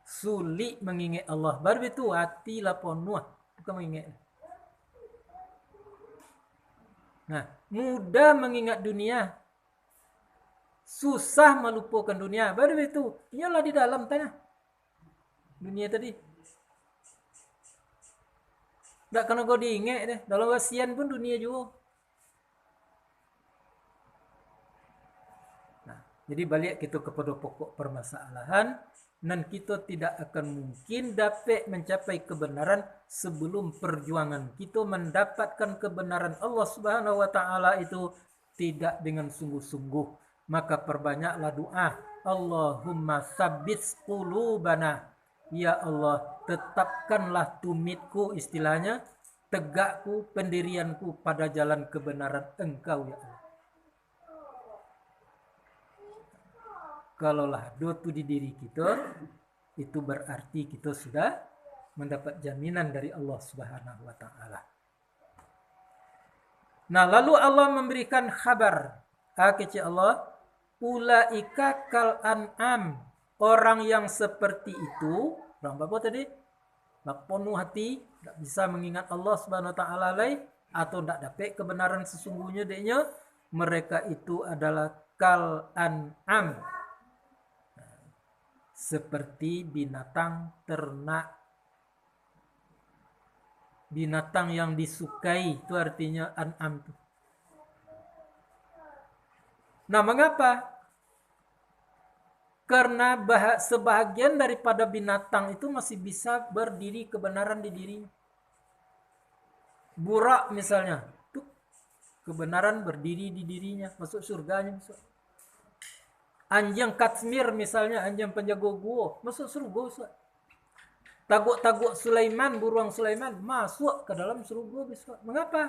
Speaker 1: sulit mengingat Allah. Baru itu hati lah penuh, bukan mengingat. Nah, mudah mengingat dunia, susah melupakan dunia. Baru itu, ialah di dalam tanah dunia tadi. Tak kena kau diingat deh. Dalam wasian pun dunia juga. Nah, jadi balik kita kepada pokok permasalahan. Dan kita tidak akan mungkin dapat mencapai kebenaran sebelum perjuangan kita mendapatkan kebenaran Allah Subhanahu wa taala itu tidak dengan sungguh-sungguh. Maka perbanyaklah doa. Allahumma tsabbit qulubana. Ya Allah, tetapkanlah tumitku, istilahnya tegakku, pendirianku pada jalan kebenaran Engkau ya Allah. Kalaulah dotu di diri kita, itu berarti kita sudah mendapat jaminan dari Allah Subhanahu wa taala. Nah, lalu Allah memberikan kabar. Kecil Allah, ulaika kal an'am. Orang yang seperti itu, orang apa tadi? Penuh hati, tak bisa mengingat Allah Subhanahu wa taala lain atau tak dapat kebenaran sesungguhnya deknya, mereka itu adalah kal an'am. Seperti binatang ternak. Binatang yang disukai itu artinya an'am. Nah, mengapa? Karena sebahagian daripada binatang itu masih bisa berdiri kebenaran di dirinya. Burak misalnya, tuh kebenaran berdiri di dirinya, masuk surganya. Anjing Katsmir misalnya, anjing penjaga gua, masuk surga. Taguk-taguk Sulaiman, buruang Sulaiman, masuk ke dalam surga bisa. Mengapa?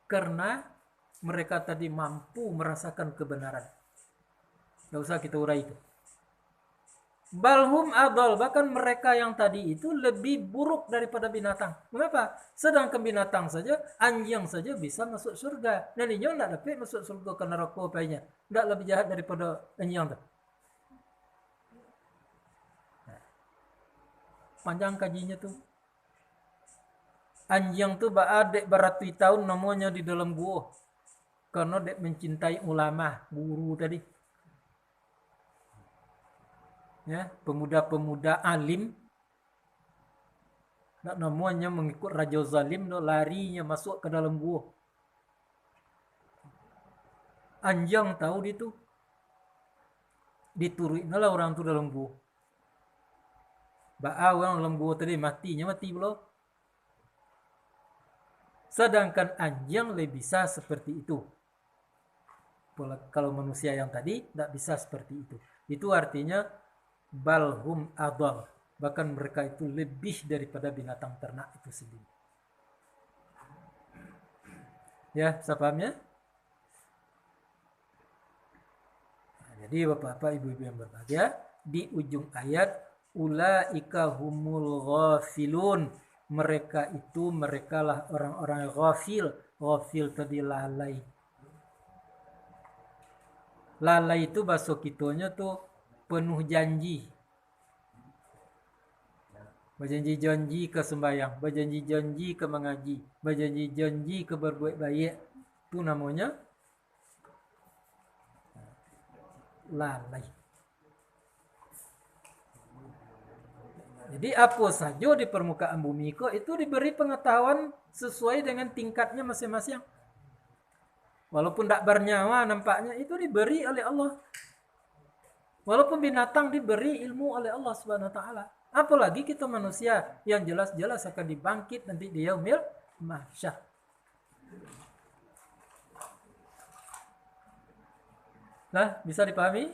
Speaker 1: Karena mereka tadi mampu merasakan kebenaran. Tidak usah kita urai itu. Balhum adol, bahkan mereka yang tadi itu lebih buruk daripada binatang. Mengapa? Sedangkan binatang saja, anjing saja bisa masuk surga. Dan anjing tidak dapat masuk surga ke neraka apanya. Tidak lebih jahat daripada anjing. Panjang kajinya tuh. Anjing tuh dek beratus tahun namanya di dalam gua. Karena dek mencintai ulama, guru tadi. ya, pemuda-pemuda alim, nak namanya mengikut raja zalim, no, larinya masuk ke dalam gua. Anjang tahu itu, dituruin lah orang tu dalam gua. Orang dalam gua tadi mati belum. Sedangkan anjing lebih bisa seperti itu. Kalau manusia yang tadi tidak bisa seperti itu. Itu artinya balhum adal. Bahkan mereka itu lebih daripada binatang ternak itu sendiri. Ya, bisa paham ya? Nah, jadi bapak-bapak, ibu-ibu yang berbahagia, di ujung ayat ulaika humul ghafilun, mereka itu merekalah orang-orang ghafil. Ghafil tadi lalai. Lalai itu bahasa kitonya tuh penuh janji. Berjanji-janji ke sembahyang, berjanji-janji ke mengaji, berjanji-janji ke berbuat baik. Itu namanya lalai. Jadi apa saja di permukaan bumi kok itu diberi pengetahuan sesuai dengan tingkatnya masing-masing. Walaupun tidak bernyawa nampaknya itu diberi oleh Allah. Walaupun binatang diberi ilmu oleh Allah Subhanahu wa taala. Apalagi kita manusia yang jelas-jelas akan dibangkit nanti di yaumil mahsyar. Nah, bisa dipahami?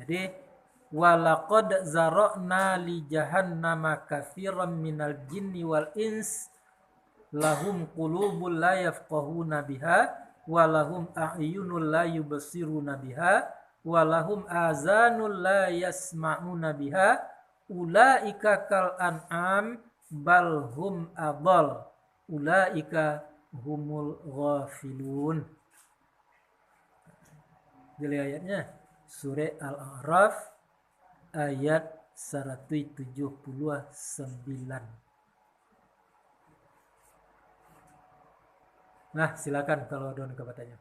Speaker 1: Jadi walaqad zara'na li jahannama katsiran minal jinni wal ins lahum qulubun la yafqahuna biha wa lahum a'yunun la yubsiruna biha wa lahum azanun la yasma'una biha ulaika kal an'am bal hum adall ulaika humul ghafilun. Jadi ayatnya surah Al-A'raf ayat 179. Nah, silakan kalau ada yang bertanya.